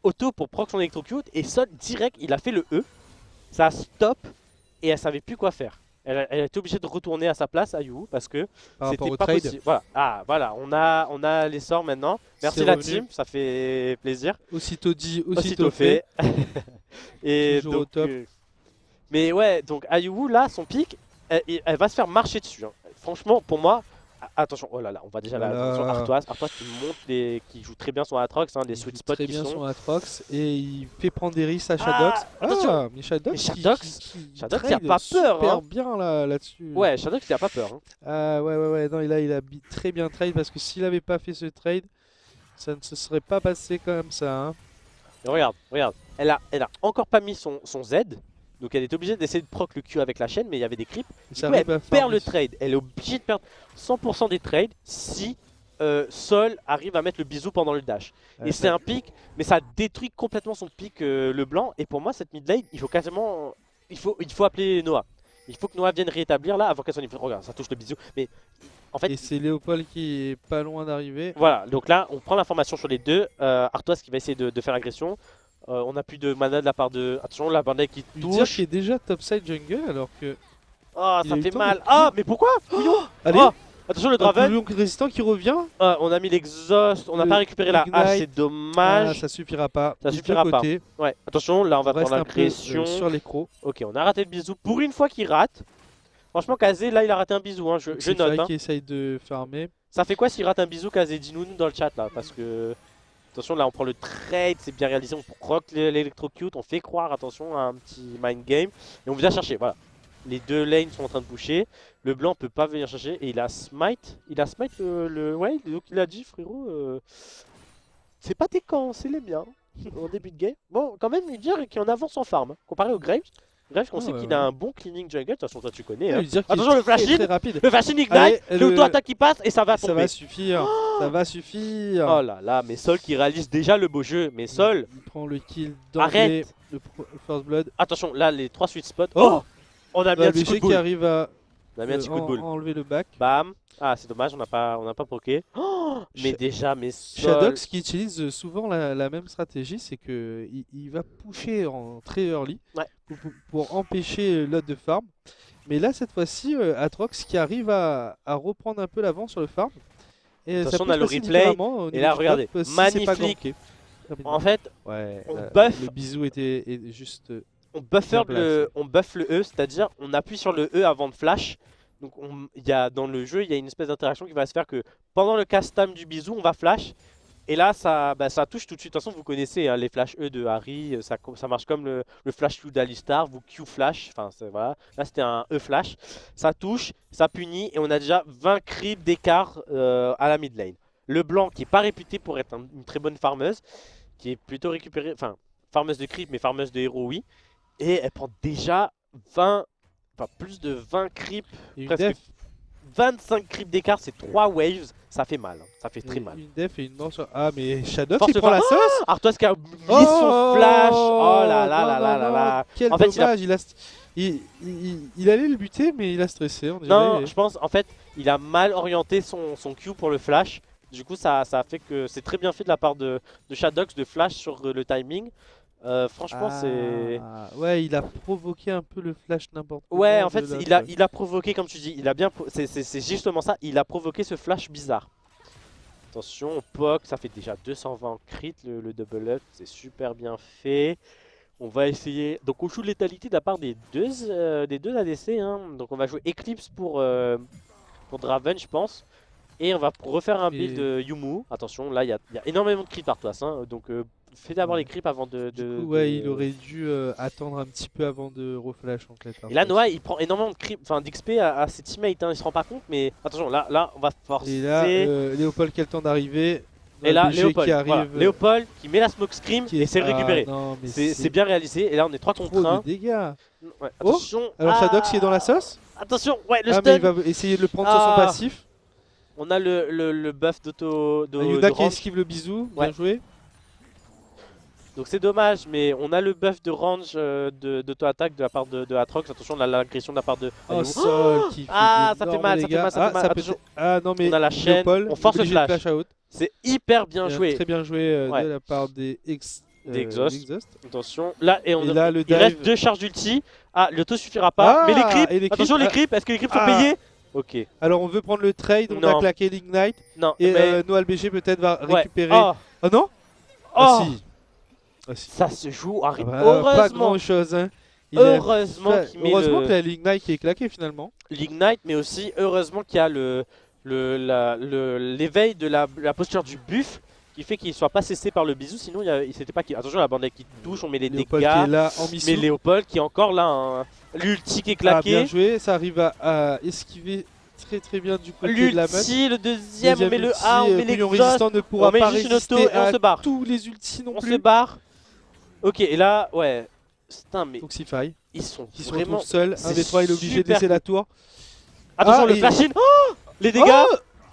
auto pour proc son électrocute et Sol direct il a fait le E, ça a stop et elle savait plus quoi faire. Elle a été obligée de retourner à sa place à Yu parce que Par rapport c'était au pas trade. possible. Voilà, ah voilà, on a les sorts maintenant. Merci C'est la revenu. team, ça fait plaisir. Aussitôt dit, aussitôt fait. Et Toujours au donc, top. mais ouais, donc Ayu là, son pic, elle va se faire marcher dessus. Hein. Franchement, pour moi, attention, oh là là, on va déjà là, Voilà. attention, Artois qui monte qui joue très bien son Atrox, hein, les Il sweet joue spots très qui bien sont. son Atrox et il fait prendre des risques à Shadox. Attention. Mais Shadox, Mais Shadox, Shadox il a pas peur, super hein. bien là-dessus. Ouais, Shadox il a pas peur. Hein. Ah ouais, non, il a très bien trade parce que s'il avait pas fait ce trade, ça ne se serait pas passé comme ça. Hein. Et regarde, elle a encore pas mis son Z, donc elle est obligée d'essayer de proc le Q avec la chaîne, mais il y avait des creeps. Du coup, elle perd le trade, elle est obligée de perdre 100% des trades si Sol arrive à mettre le bisou pendant le dash. Et c'est un pic, mais ça détruit complètement son pic le blanc. Et pour moi, cette mid lane, il faut quasiment, il faut appeler Noah. Il faut que Noah vienne rétablir là avant qu'elle soit. Regarde, ça touche le bisou, mais en fait. Et c'est Léopold qui est pas loin d'arriver. Voilà, donc là, on prend l'information sur les deux. Artois qui va essayer de faire l'agression. On n'a plus de mana de la part de. Attention, la bandette qui touche. Qui est déjà topside jungle alors que. Oh, ça fait mal. Ah, mais pourquoi Allez, attention, le Draven. Le résistant qui revient. On a mis l'exhaust, on n'a pas récupéré la hache, c'est dommage. Ah, ça suffira pas. Ça suffira pas. Ouais, attention, là on va prendre reste l'agression. Sur l'écro. Ok, on a raté le bisou. Pour une fois qu'il rate. Franchement, Kazé, là il a raté un bisou, hein. je note. Hein. Qui essaye de farmer. Ça fait quoi s'il rate un bisou, Kazé? Dis-nous dans le chat là, parce que. Attention, là on prend le trade, c'est bien réalisé, on proc l'électrocute, on fait croire, attention, à un petit mind game. Et on vient chercher, voilà. Les deux lanes sont en train de pusher. Le blanc peut pas venir chercher et il a smite. Il a smite le ouais, donc il a dit frérot. C'est pas tes camps, c'est les miens. En début de game. Bon, quand même, il dit qu'il en avance en farm. Comparé au Graves. Graves, on sait qu'il a un bon cleaning jungle. De toute façon, toi tu connais. Hein. Attention, le flash in. Le flash in ignite. L'auto-attaque qui passe et ça va tomber. Ça va suffire. Ça va suffire. Oh là là, mais Sol qui réalise déjà le beau jeu. Mais Sol. Il prend le kill d'emblée. Le first blood. Attention, là, les 3 sweet spots. Oh, on a mis un petit coup de boule. qui arrive à enlever le back. Bam. Ah, c'est dommage, on n'a pas proqué. Oh, mais déjà, mais Shadox qui utilise souvent la même stratégie, c'est que il va pusher en très early pour empêcher l'autre de farm. Mais là, cette fois-ci, Atrox qui arrive à reprendre un peu l'avant sur le farm. Et attention, on a le replay. Et là, regardez, magnifique. En fait, on buff. Le bisou était juste. On buff le E, c'est-à-dire on appuie sur le E avant de flash. Donc dans le jeu, il y a une espèce d'interaction qui va se faire que pendant le cast time du bisou, on va flash. Et là, ça touche tout de suite. De toute façon, vous connaissez hein, les flash E de Harry. Ça marche comme le flash Q d'Alistar. Vous Q flash. Enfin, voilà. Là, c'était un E flash. Ça touche, ça punit. Et on a déjà 20 creeps d'écart à la mid lane. Le blanc, qui n'est pas réputé pour être une très bonne farmeuse, qui est plutôt récupérée. Enfin, farmeuse de creep, mais farmeuse de héros, oui. Et elle prend déjà 20. Enfin, plus de 20 creeps. Et presque 25 creeps d'écart, c'est 3 waves, ça fait mal, hein. Ça fait très mal. Une def et une mort sur... Ah mais Shadox Force il prend la sauce. Artois qui a mis son flash. Oh là là là là là là. Quel En fait, dommage, il allait le buter mais il a stressé on dirait. Non, je pense en fait il a mal orienté son Q pour le flash. Du coup ça a fait que c'est très bien fait de la part de Shadox de flash sur le timing. Franchement c'est... Ouais, il a provoqué un peu le flash n'importe comment. Ouais, en fait il a provoqué comme tu dis, il a bien... C'est justement ça, il a provoqué ce flash bizarre. Attention, on poke, ça fait déjà 220 crit le double up, c'est super bien fait. On va essayer. Donc on joue létalité de la part des deux ADC. Hein. Donc on va jouer Eclipse pour Draven, je pense. Et on va refaire un build Yumu. Attention, là il y a énormément de creeps Artois. Hein. Donc fais d'abord les creeps avant de. Ouais, il aurait dû attendre un petit peu avant de reflash en fait. Et là, Noah il prend énormément de creeps, enfin d'XP à ses teammates. Hein. Il se rend pas compte, mais attention, là on va forcer. Et là, Léopold qui a le temps d'arriver. Et là, Léopold qui arrive. Voilà. Léopold qui met la smoke scream et c'est récupéré. C'est bien réalisé. Et là, on est 3 contre 1. De dégâts. Ouais, attention. Alors Shadox qui est dans la sauce. Attention, ouais, le stun. Mais il va essayer de le prendre sur son passif. On a le buff d'auto. Yuda qui esquive le bisou. Bien joué. Donc c'est dommage, mais on a le buff de range d'auto-attaque de la part de Atrox. Attention, on a l'agression de la part de. Oh, Sol qui fait ça fait mal, ça fait mal, ça fait mal. Ah non, mais on a la chaîne, on force le flash. C'est hyper bien joué. Très bien joué de la part des Exhaust. Attention, là, et là, il reste 2 charges d'ulti. Ah, l'auto suffira pas. Mais les creeps, attention, les creeps, est-ce que les creeps sont payés? Ok. Alors on veut prendre le trade, on a claqué l'Ignite. Non, et Noah LBG peut-être va récupérer. Oh non. Ah si. Ça se joue à heureusement. Pas grand chose. Hein. Heureusement que la l'Ignite qui est claquée finalement. L'Ignite, mais aussi heureusement qu'il y a l'éveil de la posture du buff qui fait qu'il soit pas cessé par le bisou, sinon il s'était pas... Attention, la bandette qui touche, on met les Léopold dégâts. Qui est là en mais Léopold qui est encore là, hein. L'ulti qui est claqué. Bien joué, ça arrive à esquiver très bien du côté de la meute. L'ulti, le deuxième, on met le A, on met l'exhaust, résistant ne pourra pas résister à tous les ultis non plus. On se barre. Ok, et là, ouais. Putain, mais... Toxify. Ils sont qui vraiment... se retrouvent seuls. 1v3, il est obligé de laisser la tour. Attention, le flash-in. Les dégâts.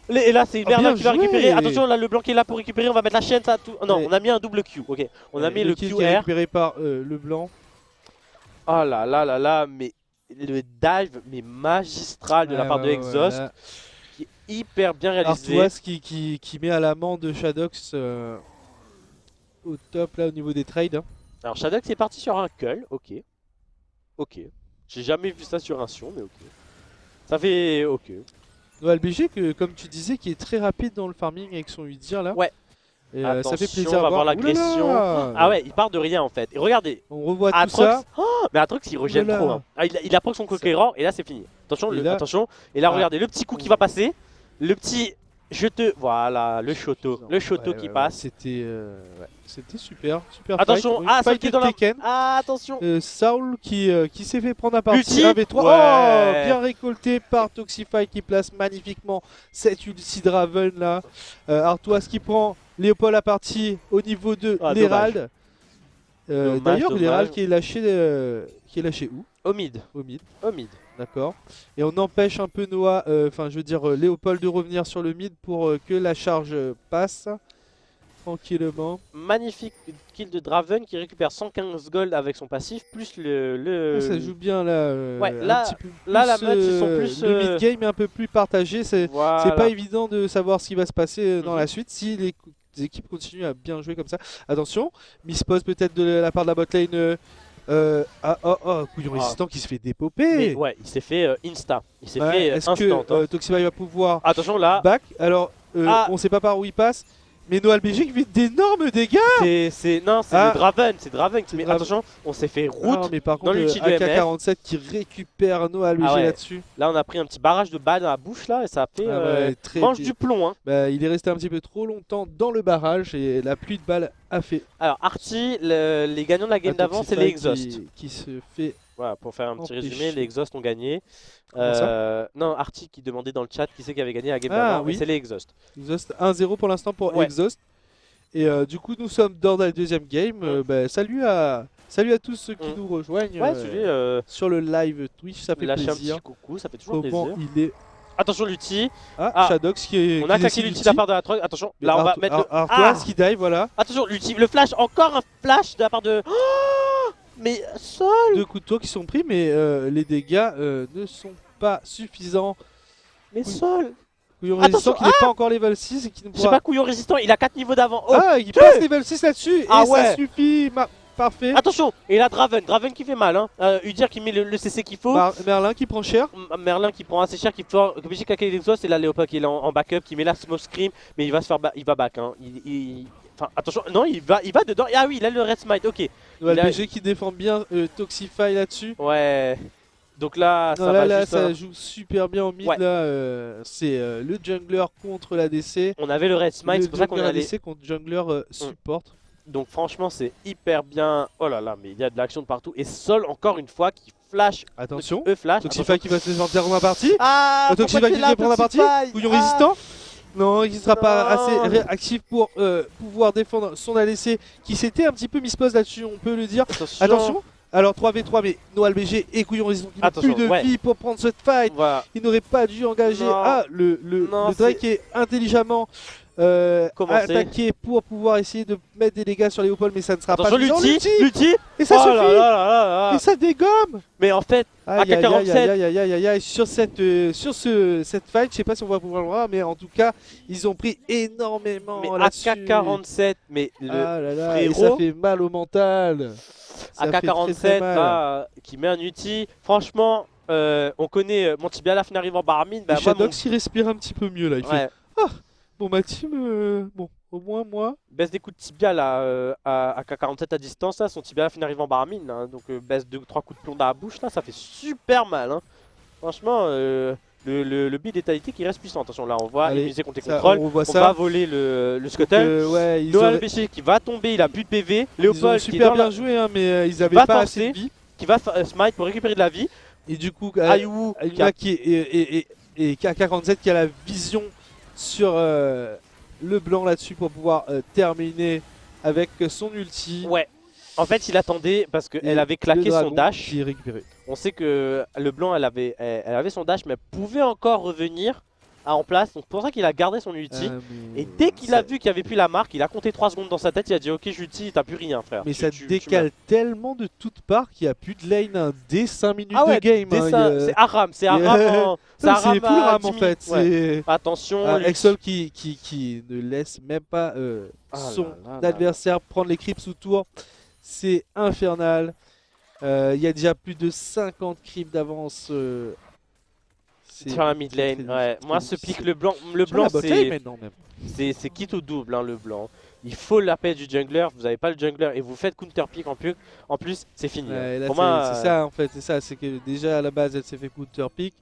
Et là, c'est Bernard qui va récupérer. Attention, là, le blanc qui est là pour récupérer. On va mettre la chaîne, ça. Tout... Non, on a mis un double Q. Ok, on a mis le Q QR. Qui est récupéré par le blanc. Oh là là là là, mais le dive mais magistral de la part de Exhaust, qui est hyper bien réalisé. Artois qui met à l'amende de Shadox au top là au niveau des trades. Hein. Alors Shadox est parti sur un cull, ok. J'ai jamais vu ça sur un Sion, mais ok. Ça fait ok. Noah LBG, que comme tu disais, qui est très rapide dans le farming avec son Udyr là. Ouais. Et ça fait plaisir on va voir l'agression. Ah ouais, il part de rien en fait. Et regardez, on revoit tout ça. Mais Atrox il rejette trop. Hein. Ah, il approche son conquérant et là c'est fini. Attention, attention. Et là regardez, le petit coup qui va passer. Le petit... Voilà, le Shoto. Le Shoto qui passe. C'était super attention, fight. Qui est dans la... attention. Saul qui s'est fait prendre à partie 1v3. Bien récolté par Toxify qui place magnifiquement cette ulti Draven là. Artois qui prend Léopold à partie au niveau de l'Herald. D'ailleurs, l'Herald qui est lâché où? Au mid. D'accord. Et on empêche un peu Noah, enfin je veux dire Léopold de revenir sur le mid pour que la charge passe tranquillement. Magnifique kill de Draven qui récupère 115 gold avec son passif plus le... Ça joue bien là. Là, un petit peu plus, là la meute ils sont plus... Le mid game est un peu plus partagé. C'est pas évident de savoir ce qui va se passer dans la suite si les équipes continuent à bien jouer comme ça. Attention, mispose peut-être de la part de la botlane. Couillon résistant qui se fait dépoper. Mais ouais, il s'est fait insta. Il s'est fait instant. Est-ce que Toxify va pouvoir attention là back. Alors on sait pas par où il passe. Mais Noah LBG qui fait d'énormes dégâts. C'est le Draven, mais attention, on s'est fait route mais par contre, dans l'ulti de AK-47 qui récupère Noah LBG là-dessus. Là on a pris un petit barrage de balles dans la bouche là et ça a fait mange du plomb. Hein. Bah, il est resté un petit peu trop longtemps dans le barrage et la pluie de balles a fait. Alors Arty, les gagnants de la game d'avant c'est les Exhaust. Qui se fait... Voilà, pour faire un petit résumé, les Exhaust ont gagné. Non, Arty qui demandait dans le chat qui c'est qui avait gagné la game d'avant, c'est les Exhaust. Exhaust 1-0 pour l'instant pour Exhaust. Et du coup, nous sommes dans la deuxième game. Salut à tous ceux qui nous rejoignent sur le live Twitch, ça fait plaisir. Un petit coucou, ça fait toujours plaisir. Il est Attention l'ulti. Ah, Shadox on a claqué l'ulti de la part de la troll. Attention, là on va mettre le... Artois qui dive, voilà. Attention, l'ulti, le flash, encore un flash de la part de... Oh, mais Sol. 2 couteaux qui sont pris, mais les dégâts ne sont pas suffisants. Mais Sol. Couillon résistant qui n'est pas encore level 6 et qui ne pourra... C'est pas Couillon résistant, il a 4 niveaux d'avant. Oh, il passe level 6 là-dessus et ça suffit. Parfait. Attention, et là Draven qui fait mal, hein. Udyr qui met le CC qu'il faut. Merlin qui prend cher. Merlin qui prend assez cher, qui est obligé de claquer les exhausts, et là Léopold qui est en backup, qui met la smoke scream, mais il va se faire il va back, hein. Enfin attention, non il va dedans. Ah oui, il a le red smite, ok. Le BG qui défend bien Toxify là-dessus. Ouais. Donc là, ça joue super bien en mid. Là, c'est le jungler contre l'ADC. On avait le red smite, c'est pour ça qu'on a l'ADC contre jungler support. Donc franchement, c'est hyper bien. Oh là là, mais il y a de l'action de partout. Et Sol, encore une fois, qui flash. Attention. Flash. Toxify qui va se sortir dans la partie. Ah, Toxify qui va prendre la partie. Couillon résistant. Non, il ne sera pas assez réactif pour pouvoir défendre son ADC qui s'était un petit peu mispose là-dessus, on peut le dire. Attention. Alors 3v3, mais Noal BG et Couillon résistant qui n'a plus de vie pour prendre cette fight. Voilà. Il n'aurait pas dû engager. Le Drake est intelligemment attaqué pour pouvoir essayer de mettre des dégâts sur Léopold, mais ça ne sera pas suffisant. L'ulti et ça suffit. Et ça dégomme. Mais en fait, à 47 sur cette fight, je sais pas si on va pouvoir le voir, mais en tout cas, ils ont pris énormément là-dessus. AK-47, mais et ça fait mal au mental. AK-47 là, qui met un ulti. Franchement, on connaît mon Tibia, la fin arrive en Barmine. Bah, Shadox il respire un petit peu mieux là. Il fait bon, ma team, bon, au moins moi. Baisse des coups de tibia là, à AK-47 à distance, là, son tibia la fin arrive en Barmine. Hein, donc baisse 2-3 coups de plomb dans la bouche, là, ça fait super mal. Hein. Franchement, le build d'étalité qui reste puissant. Attention, là, on voit immuniser contre les contrôles. On va voler le Scuttle. Noal BG qui va tomber, il a plus de PV. Léopold qui super bien joué, hein, mais ils avaient pas assez de vie. Qui va smite pour récupérer de la vie. Et du coup, Ayou et AK-47 qui a la vision sur le blanc là-dessus pour pouvoir terminer avec son ulti. Ouais. En fait, il attendait parce qu'elle avait claqué son dash. Qui est récupéré. On sait que le blanc, elle avait son dash, mais elle pouvait encore revenir en place. Donc c'est pour ça qu'il a gardé son ulti. Et dès qu'il a vu qu'il n'y avait plus la marque, il a compté 3 secondes dans sa tête. Il a dit ok, j'ulti, t'as plus rien, frère. Mais ça décale tellement de toutes parts qu'il n'y a plus de lane dès 5 minutes de game. C'est Aram, c'est Aram. C'est full Ram en fait. Ouais. Attention. Exol qui ne laisse même pas son adversaire prendre les creeps autour. C'est infernal. Il y a déjà plus de 50 creeps d'avance. Sur la mid lane, ouais. Moi, ce pick, le blanc c'est quitte au double, hein, le blanc. Il faut la paix du jungler, vous n'avez pas le jungler et vous faites counter pick en plus c'est fini. Ouais, c'est ça en fait, c'est que déjà à la base elle s'est fait counter pick.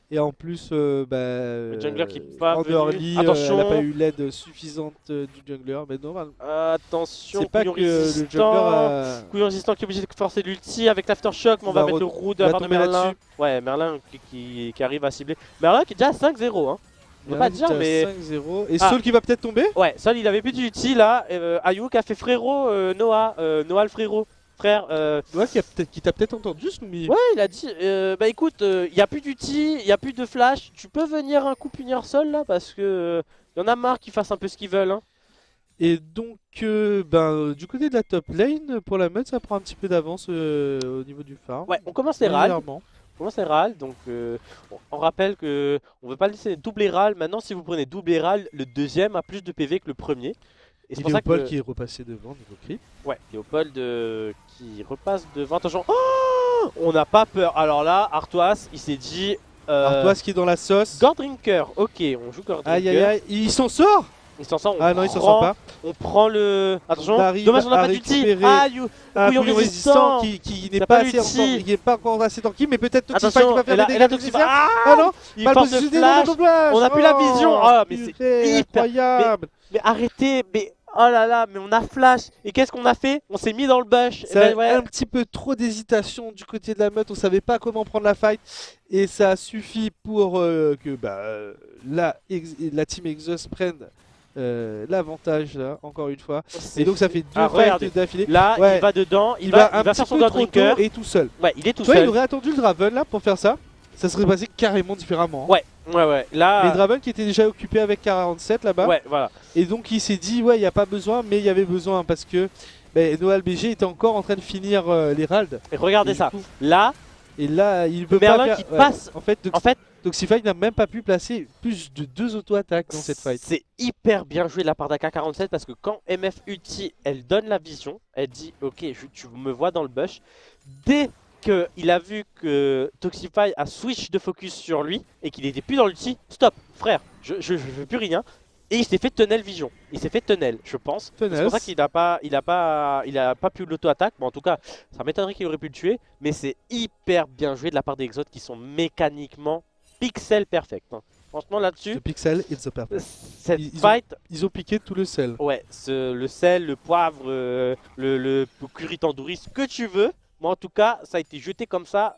Et en plus, le jungler qui n'est pas venu. Attention, elle n'a pas eu l'aide suffisante du jungler, mais normal. Attention, c'est pas que le jungler a... Couillon résistant qui est obligé de forcer l'ulti avec l'aftershock, mais on va mettre le roux de la part de Merlin. Ouais, Merlin qui arrive à cibler. Merlin qui est déjà à 5-0, hein. On peut pas dire, mais... 5-0. Et Sol qui va peut-être tomber. Ouais, Sol il avait plus d'ulti là. Ayou qui a fait frérot, Noah le frérot. Frère, qui t'a peut-être entendu, Snoomy. Ouais, il a dit, bah écoute, il n'y a plus d'ulti, il n'y a plus de flash, tu peux venir un coup punir Sol là, parce que y en a marre qu'ils fassent un peu ce qu'ils veulent. Hein. Et donc, du côté de la top lane, pour la meute, ça prend un petit peu d'avance au niveau du farm. Ouais, on commence les râles. Donc on rappelle que on veut pas laisser double râle. Maintenant, si vous prenez double râle, le deuxième a plus de PV que le premier. Et c'est Léopold qui est repassé devant niveau creep. Ouais, Léopold qui repasse devant. Attention, on n'a pas peur. Alors là, Artois, il s'est dit... Artois qui est dans la sauce. Gordrinker, ok, on joue Gordrinker. Aïe aïe aïe, il s'en sort. Il s'en sort, non, il s'en sort pas. On prend le... Attention, dommage on n'a pas d'ulti. Couillon résistant qui n'est pas assez encore, il n'est pas encore assez tanky, mais peut-être Toxify qui va faire des dégâts. Ah non, il force le flash, on n'a plus la vision. Ah mais c'est incroyable. Mais arrêtez, mais... Oh là là, mais on a flash. Et qu'est-ce qu'on a fait? On s'est mis dans le bush. Un petit peu trop d'hésitation du côté de la meute. On savait pas comment prendre la fight. Et ça a suffi pour que la team Exhaust prenne l'avantage là, encore une fois. Et donc ça fait 2 fights d'affilée. Là, il va dedans. Il va faire son Gordrinker. Et tout seul. Ouais, il est tout seul. Il aurait attendu le Draven là pour faire ça. Ça serait passé carrément différemment. Ouais, Ouais, Mais là... Draven qui était déjà occupé avec 47 là-bas. Ouais, voilà. Et donc il s'est dit, ouais, il n'y a pas besoin, mais il y avait besoin parce que Noah BG était encore en train de finir l'Herald. Et regardez Et du ça. coup- Là, Et là, il peut Merlin pas qui faire. Ouais. passe. En fait, En fait, Toxify n'a même pas pu placer plus de 2 auto-attaques dans cette fight. c'est hyper bien joué de la part d'AK47 parce que quand MF ulti, elle donne la vision, elle dit ok, tu me vois dans le bush. Dès qu'il a vu que Toxify a switch de focus sur lui et qu'il était plus dans l'ulti, stop, frère, je veux plus rien. Et il s'est fait tunnel vision. Il s'est fait tunnel, je pense. C'est pour ça qu'il a pas pu l'auto-attaque. Bon, en tout cas, ça m'étonnerait qu'il aurait pu le tuer. Mais c'est hyper bien joué de la part des Exodes qui sont mécaniquement pixel perfect. Hein. Franchement, là-dessus, The pixel, it's the perfect. cette fight, Ils ont piqué tout le sel. ouais, le sel, le poivre, le curry tandoori, ce que tu veux. Mais en tout cas, ça a été jeté comme ça.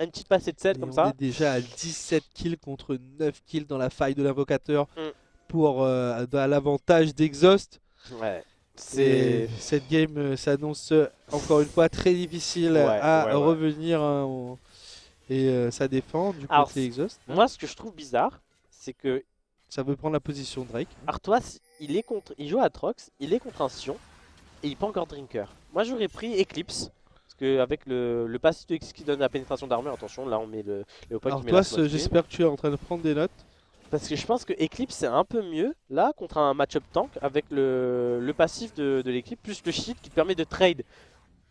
Une petite passée de sel Et comme on ça. est déjà à 17 kills contre 9 kills dans la faille de l'invocateur pour à l'avantage d'Exhaust. Ouais. Cette game s'annonce encore une fois très difficile à revenir hein, et ça défend du côté Exhaust. Moi, ce que je trouve bizarre, c'est que ça veut prendre la position de Drake. Artois, il joue à Atrox, il est contre un Sion et il pas encore Drinker. Moi, j'aurais pris Eclipse. Parce qu'avec le passif de X qui donne la pénétration d'armure, attention, là on met le Léopold qui met la Artois, j'espère que tu es en train de prendre des notes. Parce que je pense que Eclipse c'est un peu mieux là contre un match-up tank avec le passif de l'Eclipse plus le shield qui te permet de trade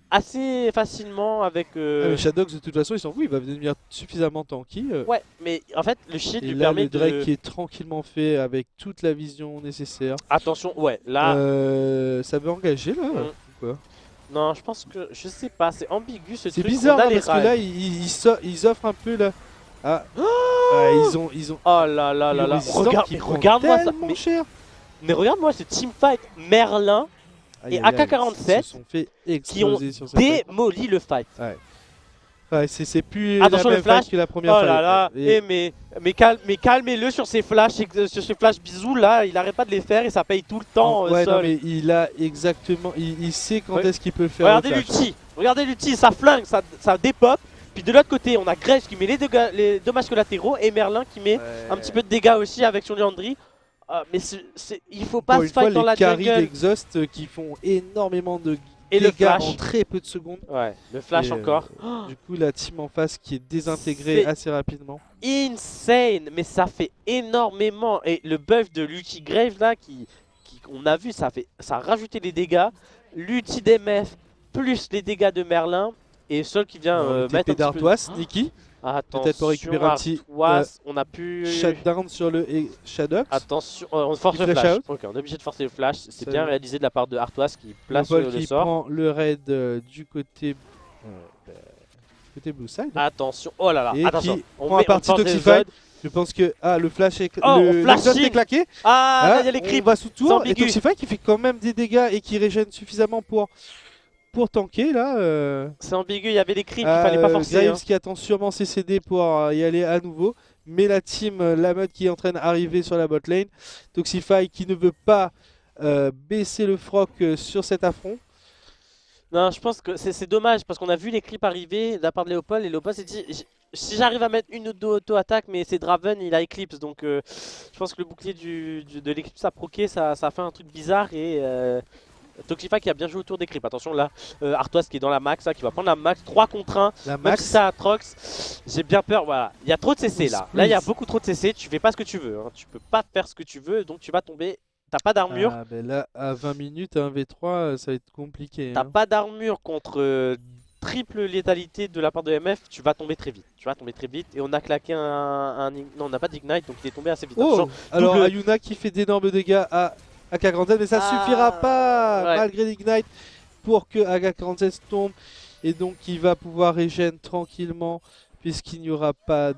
assez facilement avec... Shadox de toute façon il s'en fout, il va devenir suffisamment tanky. Ouais, mais en fait le shield et lui là, permet le Drake qui est tranquillement fait avec toute la vision nécessaire. Attention, ouais, là... ça veut engager là quoi. Non, je pense que... Je sais pas, c'est ambigu ce truc. C'est bizarre hein, parce que là ils offrent un peu là... Ah, ils ont... Oh là là là là, regarde-moi ça, mais regarde-moi ce teamfight Merlin et AK47 qui ont démoli le fight. Ouais, c'est plus attention la le flash que la première fois. Oh là là, mais calmez-le sur ses flashs bisous là, il arrête pas de les faire et ça paye tout le temps. Ouais, non mais il a exactement, il sait quand est-ce qu'il peut faire. Regardez l'ulti, ça flingue, ça dépop. Puis de l'autre côté, on a Graves qui met les dommages collatéraux et Merlin qui met un petit peu de dégâts aussi avec son Liandry. Mais il faut pas se fight dans la jungle. Les carries d'Exhaust qui font énormément de dégâts en très peu de secondes. Ouais, le flash encore. Du coup, la team en face qui est désintégrée assez rapidement. Insane, mais ça fait énormément. Et le buff de l'ulti Graves là, on a vu, ça a rajouté des dégâts. L'ulti d'MF plus les dégâts de Merlin. Et seul qui vient mettre un d'Artois, Sneaky. Peut-être pour récupérer un petit on a pu shutdown sur le Shadow. Attention, on force le flash. Ok, on est obligé de forcer le flash. C'est bien réalisé de la part de Artois qui place le qui sort. Prend le raid du côté Blue Side. Attention, oh là là, et attention. Qui prend la partie Toxify. Je pense que le flash est est claqué. Ah, il y a les creeps. On va sous tour et Toxify qui fait quand même des dégâts et qui régène suffisamment pour tanker là. C'est ambigu, il y avait les creeps, il fallait pas forcer. Graves qui attend sûrement ses CD pour y aller à nouveau. Mais la team, la meute qui est en train d'arriver sur la bot lane. Toxify qui ne veut pas baisser le froc sur cet affront. Non, je pense que c'est dommage parce qu'on a vu les creeps arriver de la part de Léopold et Léopold s'est dit si j'arrive à mettre une ou deux auto-attaques, mais c'est Draven, il a Eclipse. Donc je pense que le bouclier de l'Eclipse a proqué, ça a fait un truc bizarre et... Toxify qui a bien joué autour des creeps. Attention là, Artois qui est dans la max, là, qui va prendre la max. 3 contre 1. La max. Ça Atrox. J'ai bien peur. Voilà. Il y a trop de CC là. Là, il y a beaucoup trop de CC. Tu fais pas ce que tu veux. Hein. Tu peux pas faire ce que tu veux. Donc tu vas tomber. T'as pas d'armure. Là, à 20 minutes, un V3, ça va être compliqué. T'as pas d'armure contre triple létalité de la part de MF. Tu vas tomber très vite. Et on a claqué un... Non, on n'a pas d'ignite. Donc il est tombé assez vite. Alors Ayuna qui fait d'énormes dégâts à AK47, mais ça suffira pas malgré l'ignite pour que AK47 tombe et donc il va pouvoir régène tranquillement puisqu'il n'y aura pas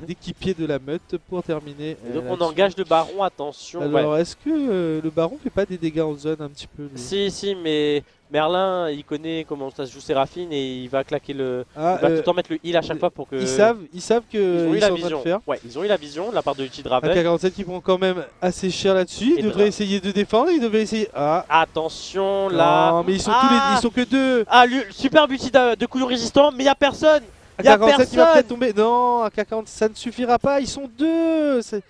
d'équipier de la meute pour terminer. Donc on engage le baron, attention. Alors est-ce que le baron fait pas des dégâts en zone un petit peu Si, mais Merlin, il connaît comment ça se joue Séraphine et il va claquer le. Ah, Il va tout le temps mettre le heal à chaque fois pour que. ils savent que Ils ont eu ils la sont en train de vision. faire. Ouais, ils ont eu la vision de la part de Ulti Draven. AK-47 qui prend quand même assez cher là-dessus. Et Il devrait essayer de défendre. Il devrait essayer. Ah, Attention là. non, mais ils sont tous les, ils sont que deux. Ah, super ulti de couillon résistant, mais y a personne. Y a AK-47 qui va personne. peut-être tomber. Non, AK-47 ça ne suffira pas. Ils sont deux. Ça ne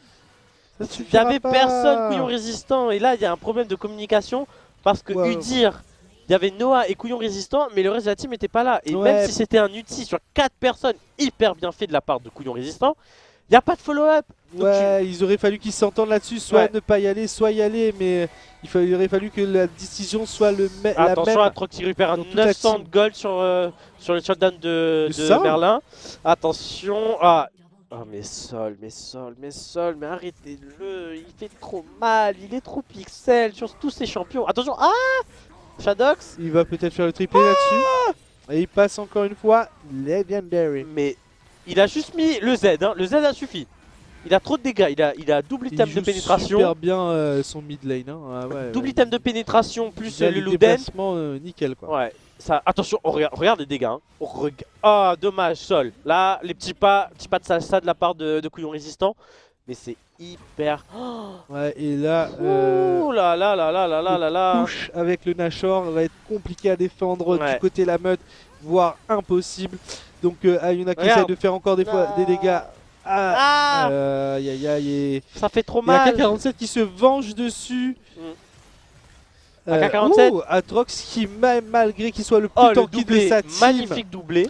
Il y suffira avait pas. personne couillon résistant et là il y a un problème de communication parce que Ouais. Udyr, il y avait Noah et couillon résistant mais le reste de la team n'était pas là et Ouais. même si c'était un ulti sur 4 personnes hyper bien fait de la part de couillon résistant, il n'y a pas de follow-up. Ouais, ils auraient fallu qu'ils s'entendent là-dessus, soit Ouais. ne pas y aller, soit y aller, mais il aurait fallu que la décision soit la Attention même. à Trox qui récupère un dans toute la 900 team. de gold sur le shutdown de Saul. Merlin. Attention. Ah. Oh mais Sol, mais arrêtez-le, il fait trop mal, il est trop pixel sur tous ces champions. Attention, ah Shadox. Il va peut-être faire le triplé là-dessus. Et il passe encore une fois Legendary. Mais il a juste mis le Z, hein. Le Z a suffi. Il a trop de dégâts, il a double Il item de joue pénétration. super bien son mid lane. Hein. Ah ouais, Double ouais. item de pénétration plus Il a le des Luden. déplacements nickel quoi. Ouais, ça, attention, regarde les dégâts. Hein. Ah, dommage, Sol. Là, les petits pas de salsa de la part de couillon résistant. Mais c'est hyper. Ouais, et là, Ouh là là là là là là là là. push avec le Nashor va être compliqué à défendre Ouais. du côté la meute, voire impossible. Donc Ayuna qui essaie Regarde. de faire encore des fois des dégâts. Ah, Ah, aïe aïe aïe. ça fait trop Il y a mal. AK-47 qui se venge dessus. AK-47. Atrox qui, même malgré qu'il soit le plus Oh, le tanky de doublé, sa team, magnifique doublé.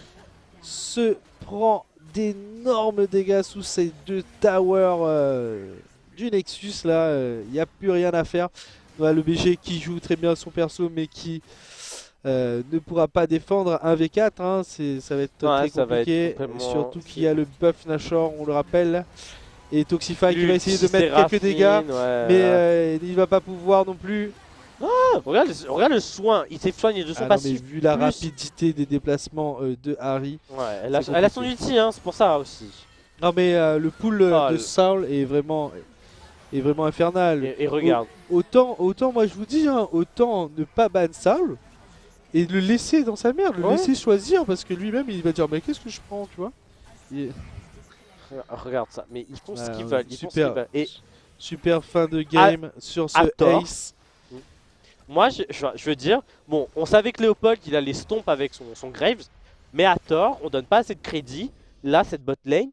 se prend d'énormes dégâts sous ces deux towers du Nexus. Là, il n'y a plus rien à faire. Voilà, le BG qui joue très bien son perso, mais qui ne pourra pas défendre un V4. Hein. Ça va être très ça va être compliqué. complètement- Surtout qu'il y a le buff Nashor, on le rappelle. Et Toxify qui va essayer de L'ulti mettre quelques Séraphine, dégâts. ouais, Mais il va pas pouvoir non plus. regarde le soin, il s'est soigné de son Ah non, mais passif. vu la plus- rapidité des déplacements de Harry. Ouais, c'est elle a son compliqué. ulti, hein, c'est pour ça aussi. Non mais le pool Ah, de le- Saul est vraiment infernal. Et regarde. Autant moi je vous dis, hein, autant ne pas ban Saul et le laisser dans sa merde, le Ouais. laisser choisir parce que lui-même il va dire mais qu'est-ce que je prends, tu vois. Et- Regarde ça, mais ils font ce Ah, qu'ils ouais, veulent. Ils font ce super. qu'ils veulent. Et Super fin de game sur ce à tort. ace. moi, je veux dire, bon, on savait que Léopold, il allait stomp avec son Graves, mais à tort, on donne pas assez de crédit. Là, cette bot lane,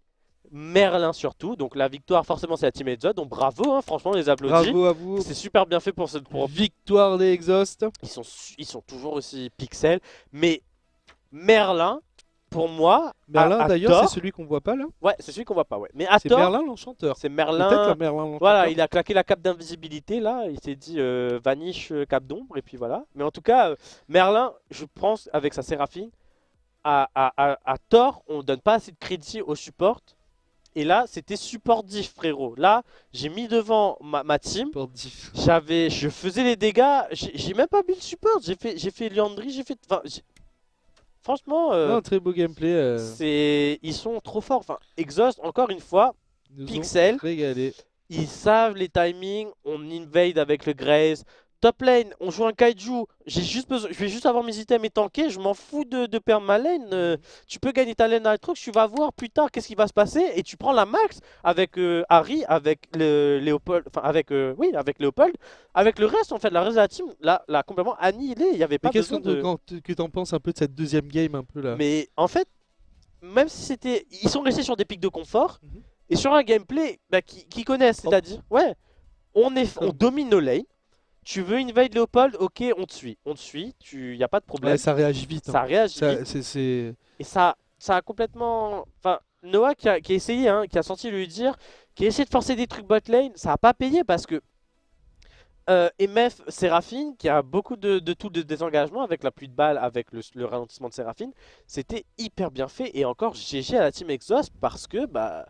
Merlin surtout, donc la victoire, forcément, c'est la team Exode. Donc bravo, hein, franchement, on les applaudit. Bravo à vous. C'est super bien fait pour Victoire des Exhaust. Ils sont toujours aussi pixels, mais Merlin, pour moi, Merlin à d'ailleurs tort- c'est celui qu'on voit pas là. ouais, c'est celui qu'on voit pas, ouais. Mais à C'est tort, Merlin l'enchanteur. c'est Peut-être Merlin. la Merlin l'enchanteur. Voilà, il a claqué la cape d'invisibilité là, il s'est dit vanish cape d'ombre et puis voilà. Mais en tout cas, Merlin, je pense avec sa Séraphine, à tort, on donne pas assez de crédit au support. Et là, c'était support diff frérot. Là, j'ai mis devant ma team, Pour diff. je faisais les dégâts, j'ai même pas build support, j'ai fait Liandry, enfin, franchement, Non, très beau gameplay. ils sont trop forts. Enfin, Exhaust, encore une fois, Nous ont Pixel. régalé. ils savent les timings, on invade avec le Graze. Top lane, on joue un kaiju, je vais juste avoir mes items et tanker, je m'en fous de perdre ma lane. Tu peux gagner ta lane à truc, tu vas voir plus tard qu'est-ce qui va se passer et tu prends la max avec Harry, avec le Léopold, enfin avec oui, avec Léopold, avec le reste en fait, la reste de la team, là complètement annihilé, il y avait pas Mais qu'est-ce besoin de. que t'en penses un peu de cette deuxième game un peu là? Mais en fait, même si c'était, ils sont restés sur des pics de confort Mhm. et sur un gameplay qui connaissent, Oh. c'est-à-dire ouais, on domine nos lanes. Tu veux invade Léopold, ok, on te suit, y a pas de problème. Ouais, ça réagit vite. Ça Hein. réagit Ça, vite. c'est... Et ça a complètement. Enfin, Noah qui a essayé, hein, qui a sorti lui dire, qui a essayé de forcer des trucs bot lane, ça a pas payé parce que MF Séraphine, qui a beaucoup de tools de désengagement avec la pluie de balles, avec le ralentissement de Séraphine, c'était hyper bien fait. Et encore GG à la team Exhaust parce que bah.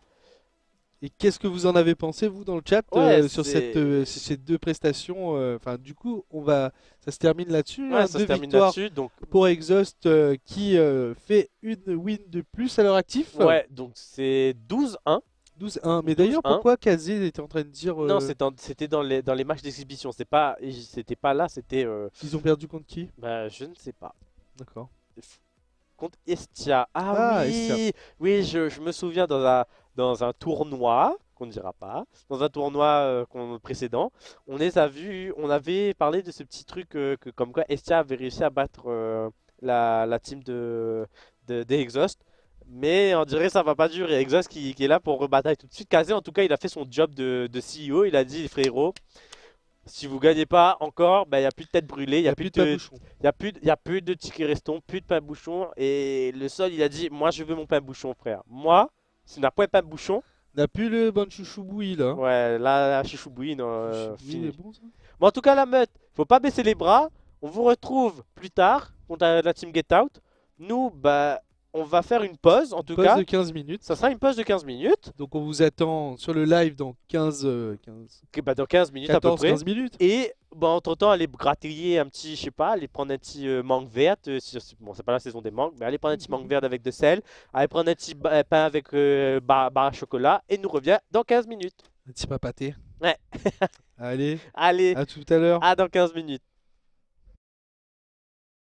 Et qu'est-ce que vous en avez pensé vous dans le chat Ouais, sur c'est- ces deux prestations Enfin, du coup, ça se termine là-dessus. Ouais, hein, ça se deux termine victoires là-dessus. Donc, pour Exhaust qui fait une win de plus à leur actif. ouais, donc c'est 12-1. 12-1. Mais d'ailleurs, 12-1. pourquoi Kazé était en train de dire Non, c'était dans les matchs d'exhibition. C'était pas là, c'était. qu'ils ont perdu contre qui? Bah, je ne sais pas. D'accord. Contre Estia. Ah Ah, Estia. oui, oui, je me souviens dans un tournoi, qu'on ne dira pas, dans un tournoi précédent, on les a vus, on avait parlé de ce petit truc comme quoi Estia avait réussi à battre la team des Exhaust. Mais on dirait que ça va pas durer. Exhaust qui est là pour rebatailler tout de suite. Kazé, en tout cas, il a fait son job de CEO. Il a dit, frérot, si vous gagnez pas encore, il n'y a plus de tête brûlée, il Il n'y n'y a a plus plus de de, babouchon. y a plus de tickets restants, plus de pain bouchon. Et le seul, il a dit, moi je veux mon pain bouchon, frère. Moi, si on n'a pas de pain bouchon, On n'a plus le bon chouchou bouilli là. ouais, là, chouchoubouille, non, Chouchou bouilli, il est fini. bon ça? Bon, en tout cas, la meute, faut pas baisser les bras. On vous retrouve plus tard contre la team Get Out. Nous, on va faire une pause, en tout Pause cas. de 15 minutes. Ça sera une pause de 15 minutes. Donc on vous attend sur le live dans 15, Dans 15 minutes à peu près. 14-15 minutes. Et entre-temps, aller gratter un petit, je sais pas, aller prendre un petit mangue verte. Bon, c'est pas la saison des mangues, mais aller prendre un petit mangue vert avec de sel. Aller prendre un petit pain avec barre à chocolat. Et nous revient dans 15 minutes. Un petit papaté. Ouais, Allez, allez, à tout à l'heure. à dans 15 minutes.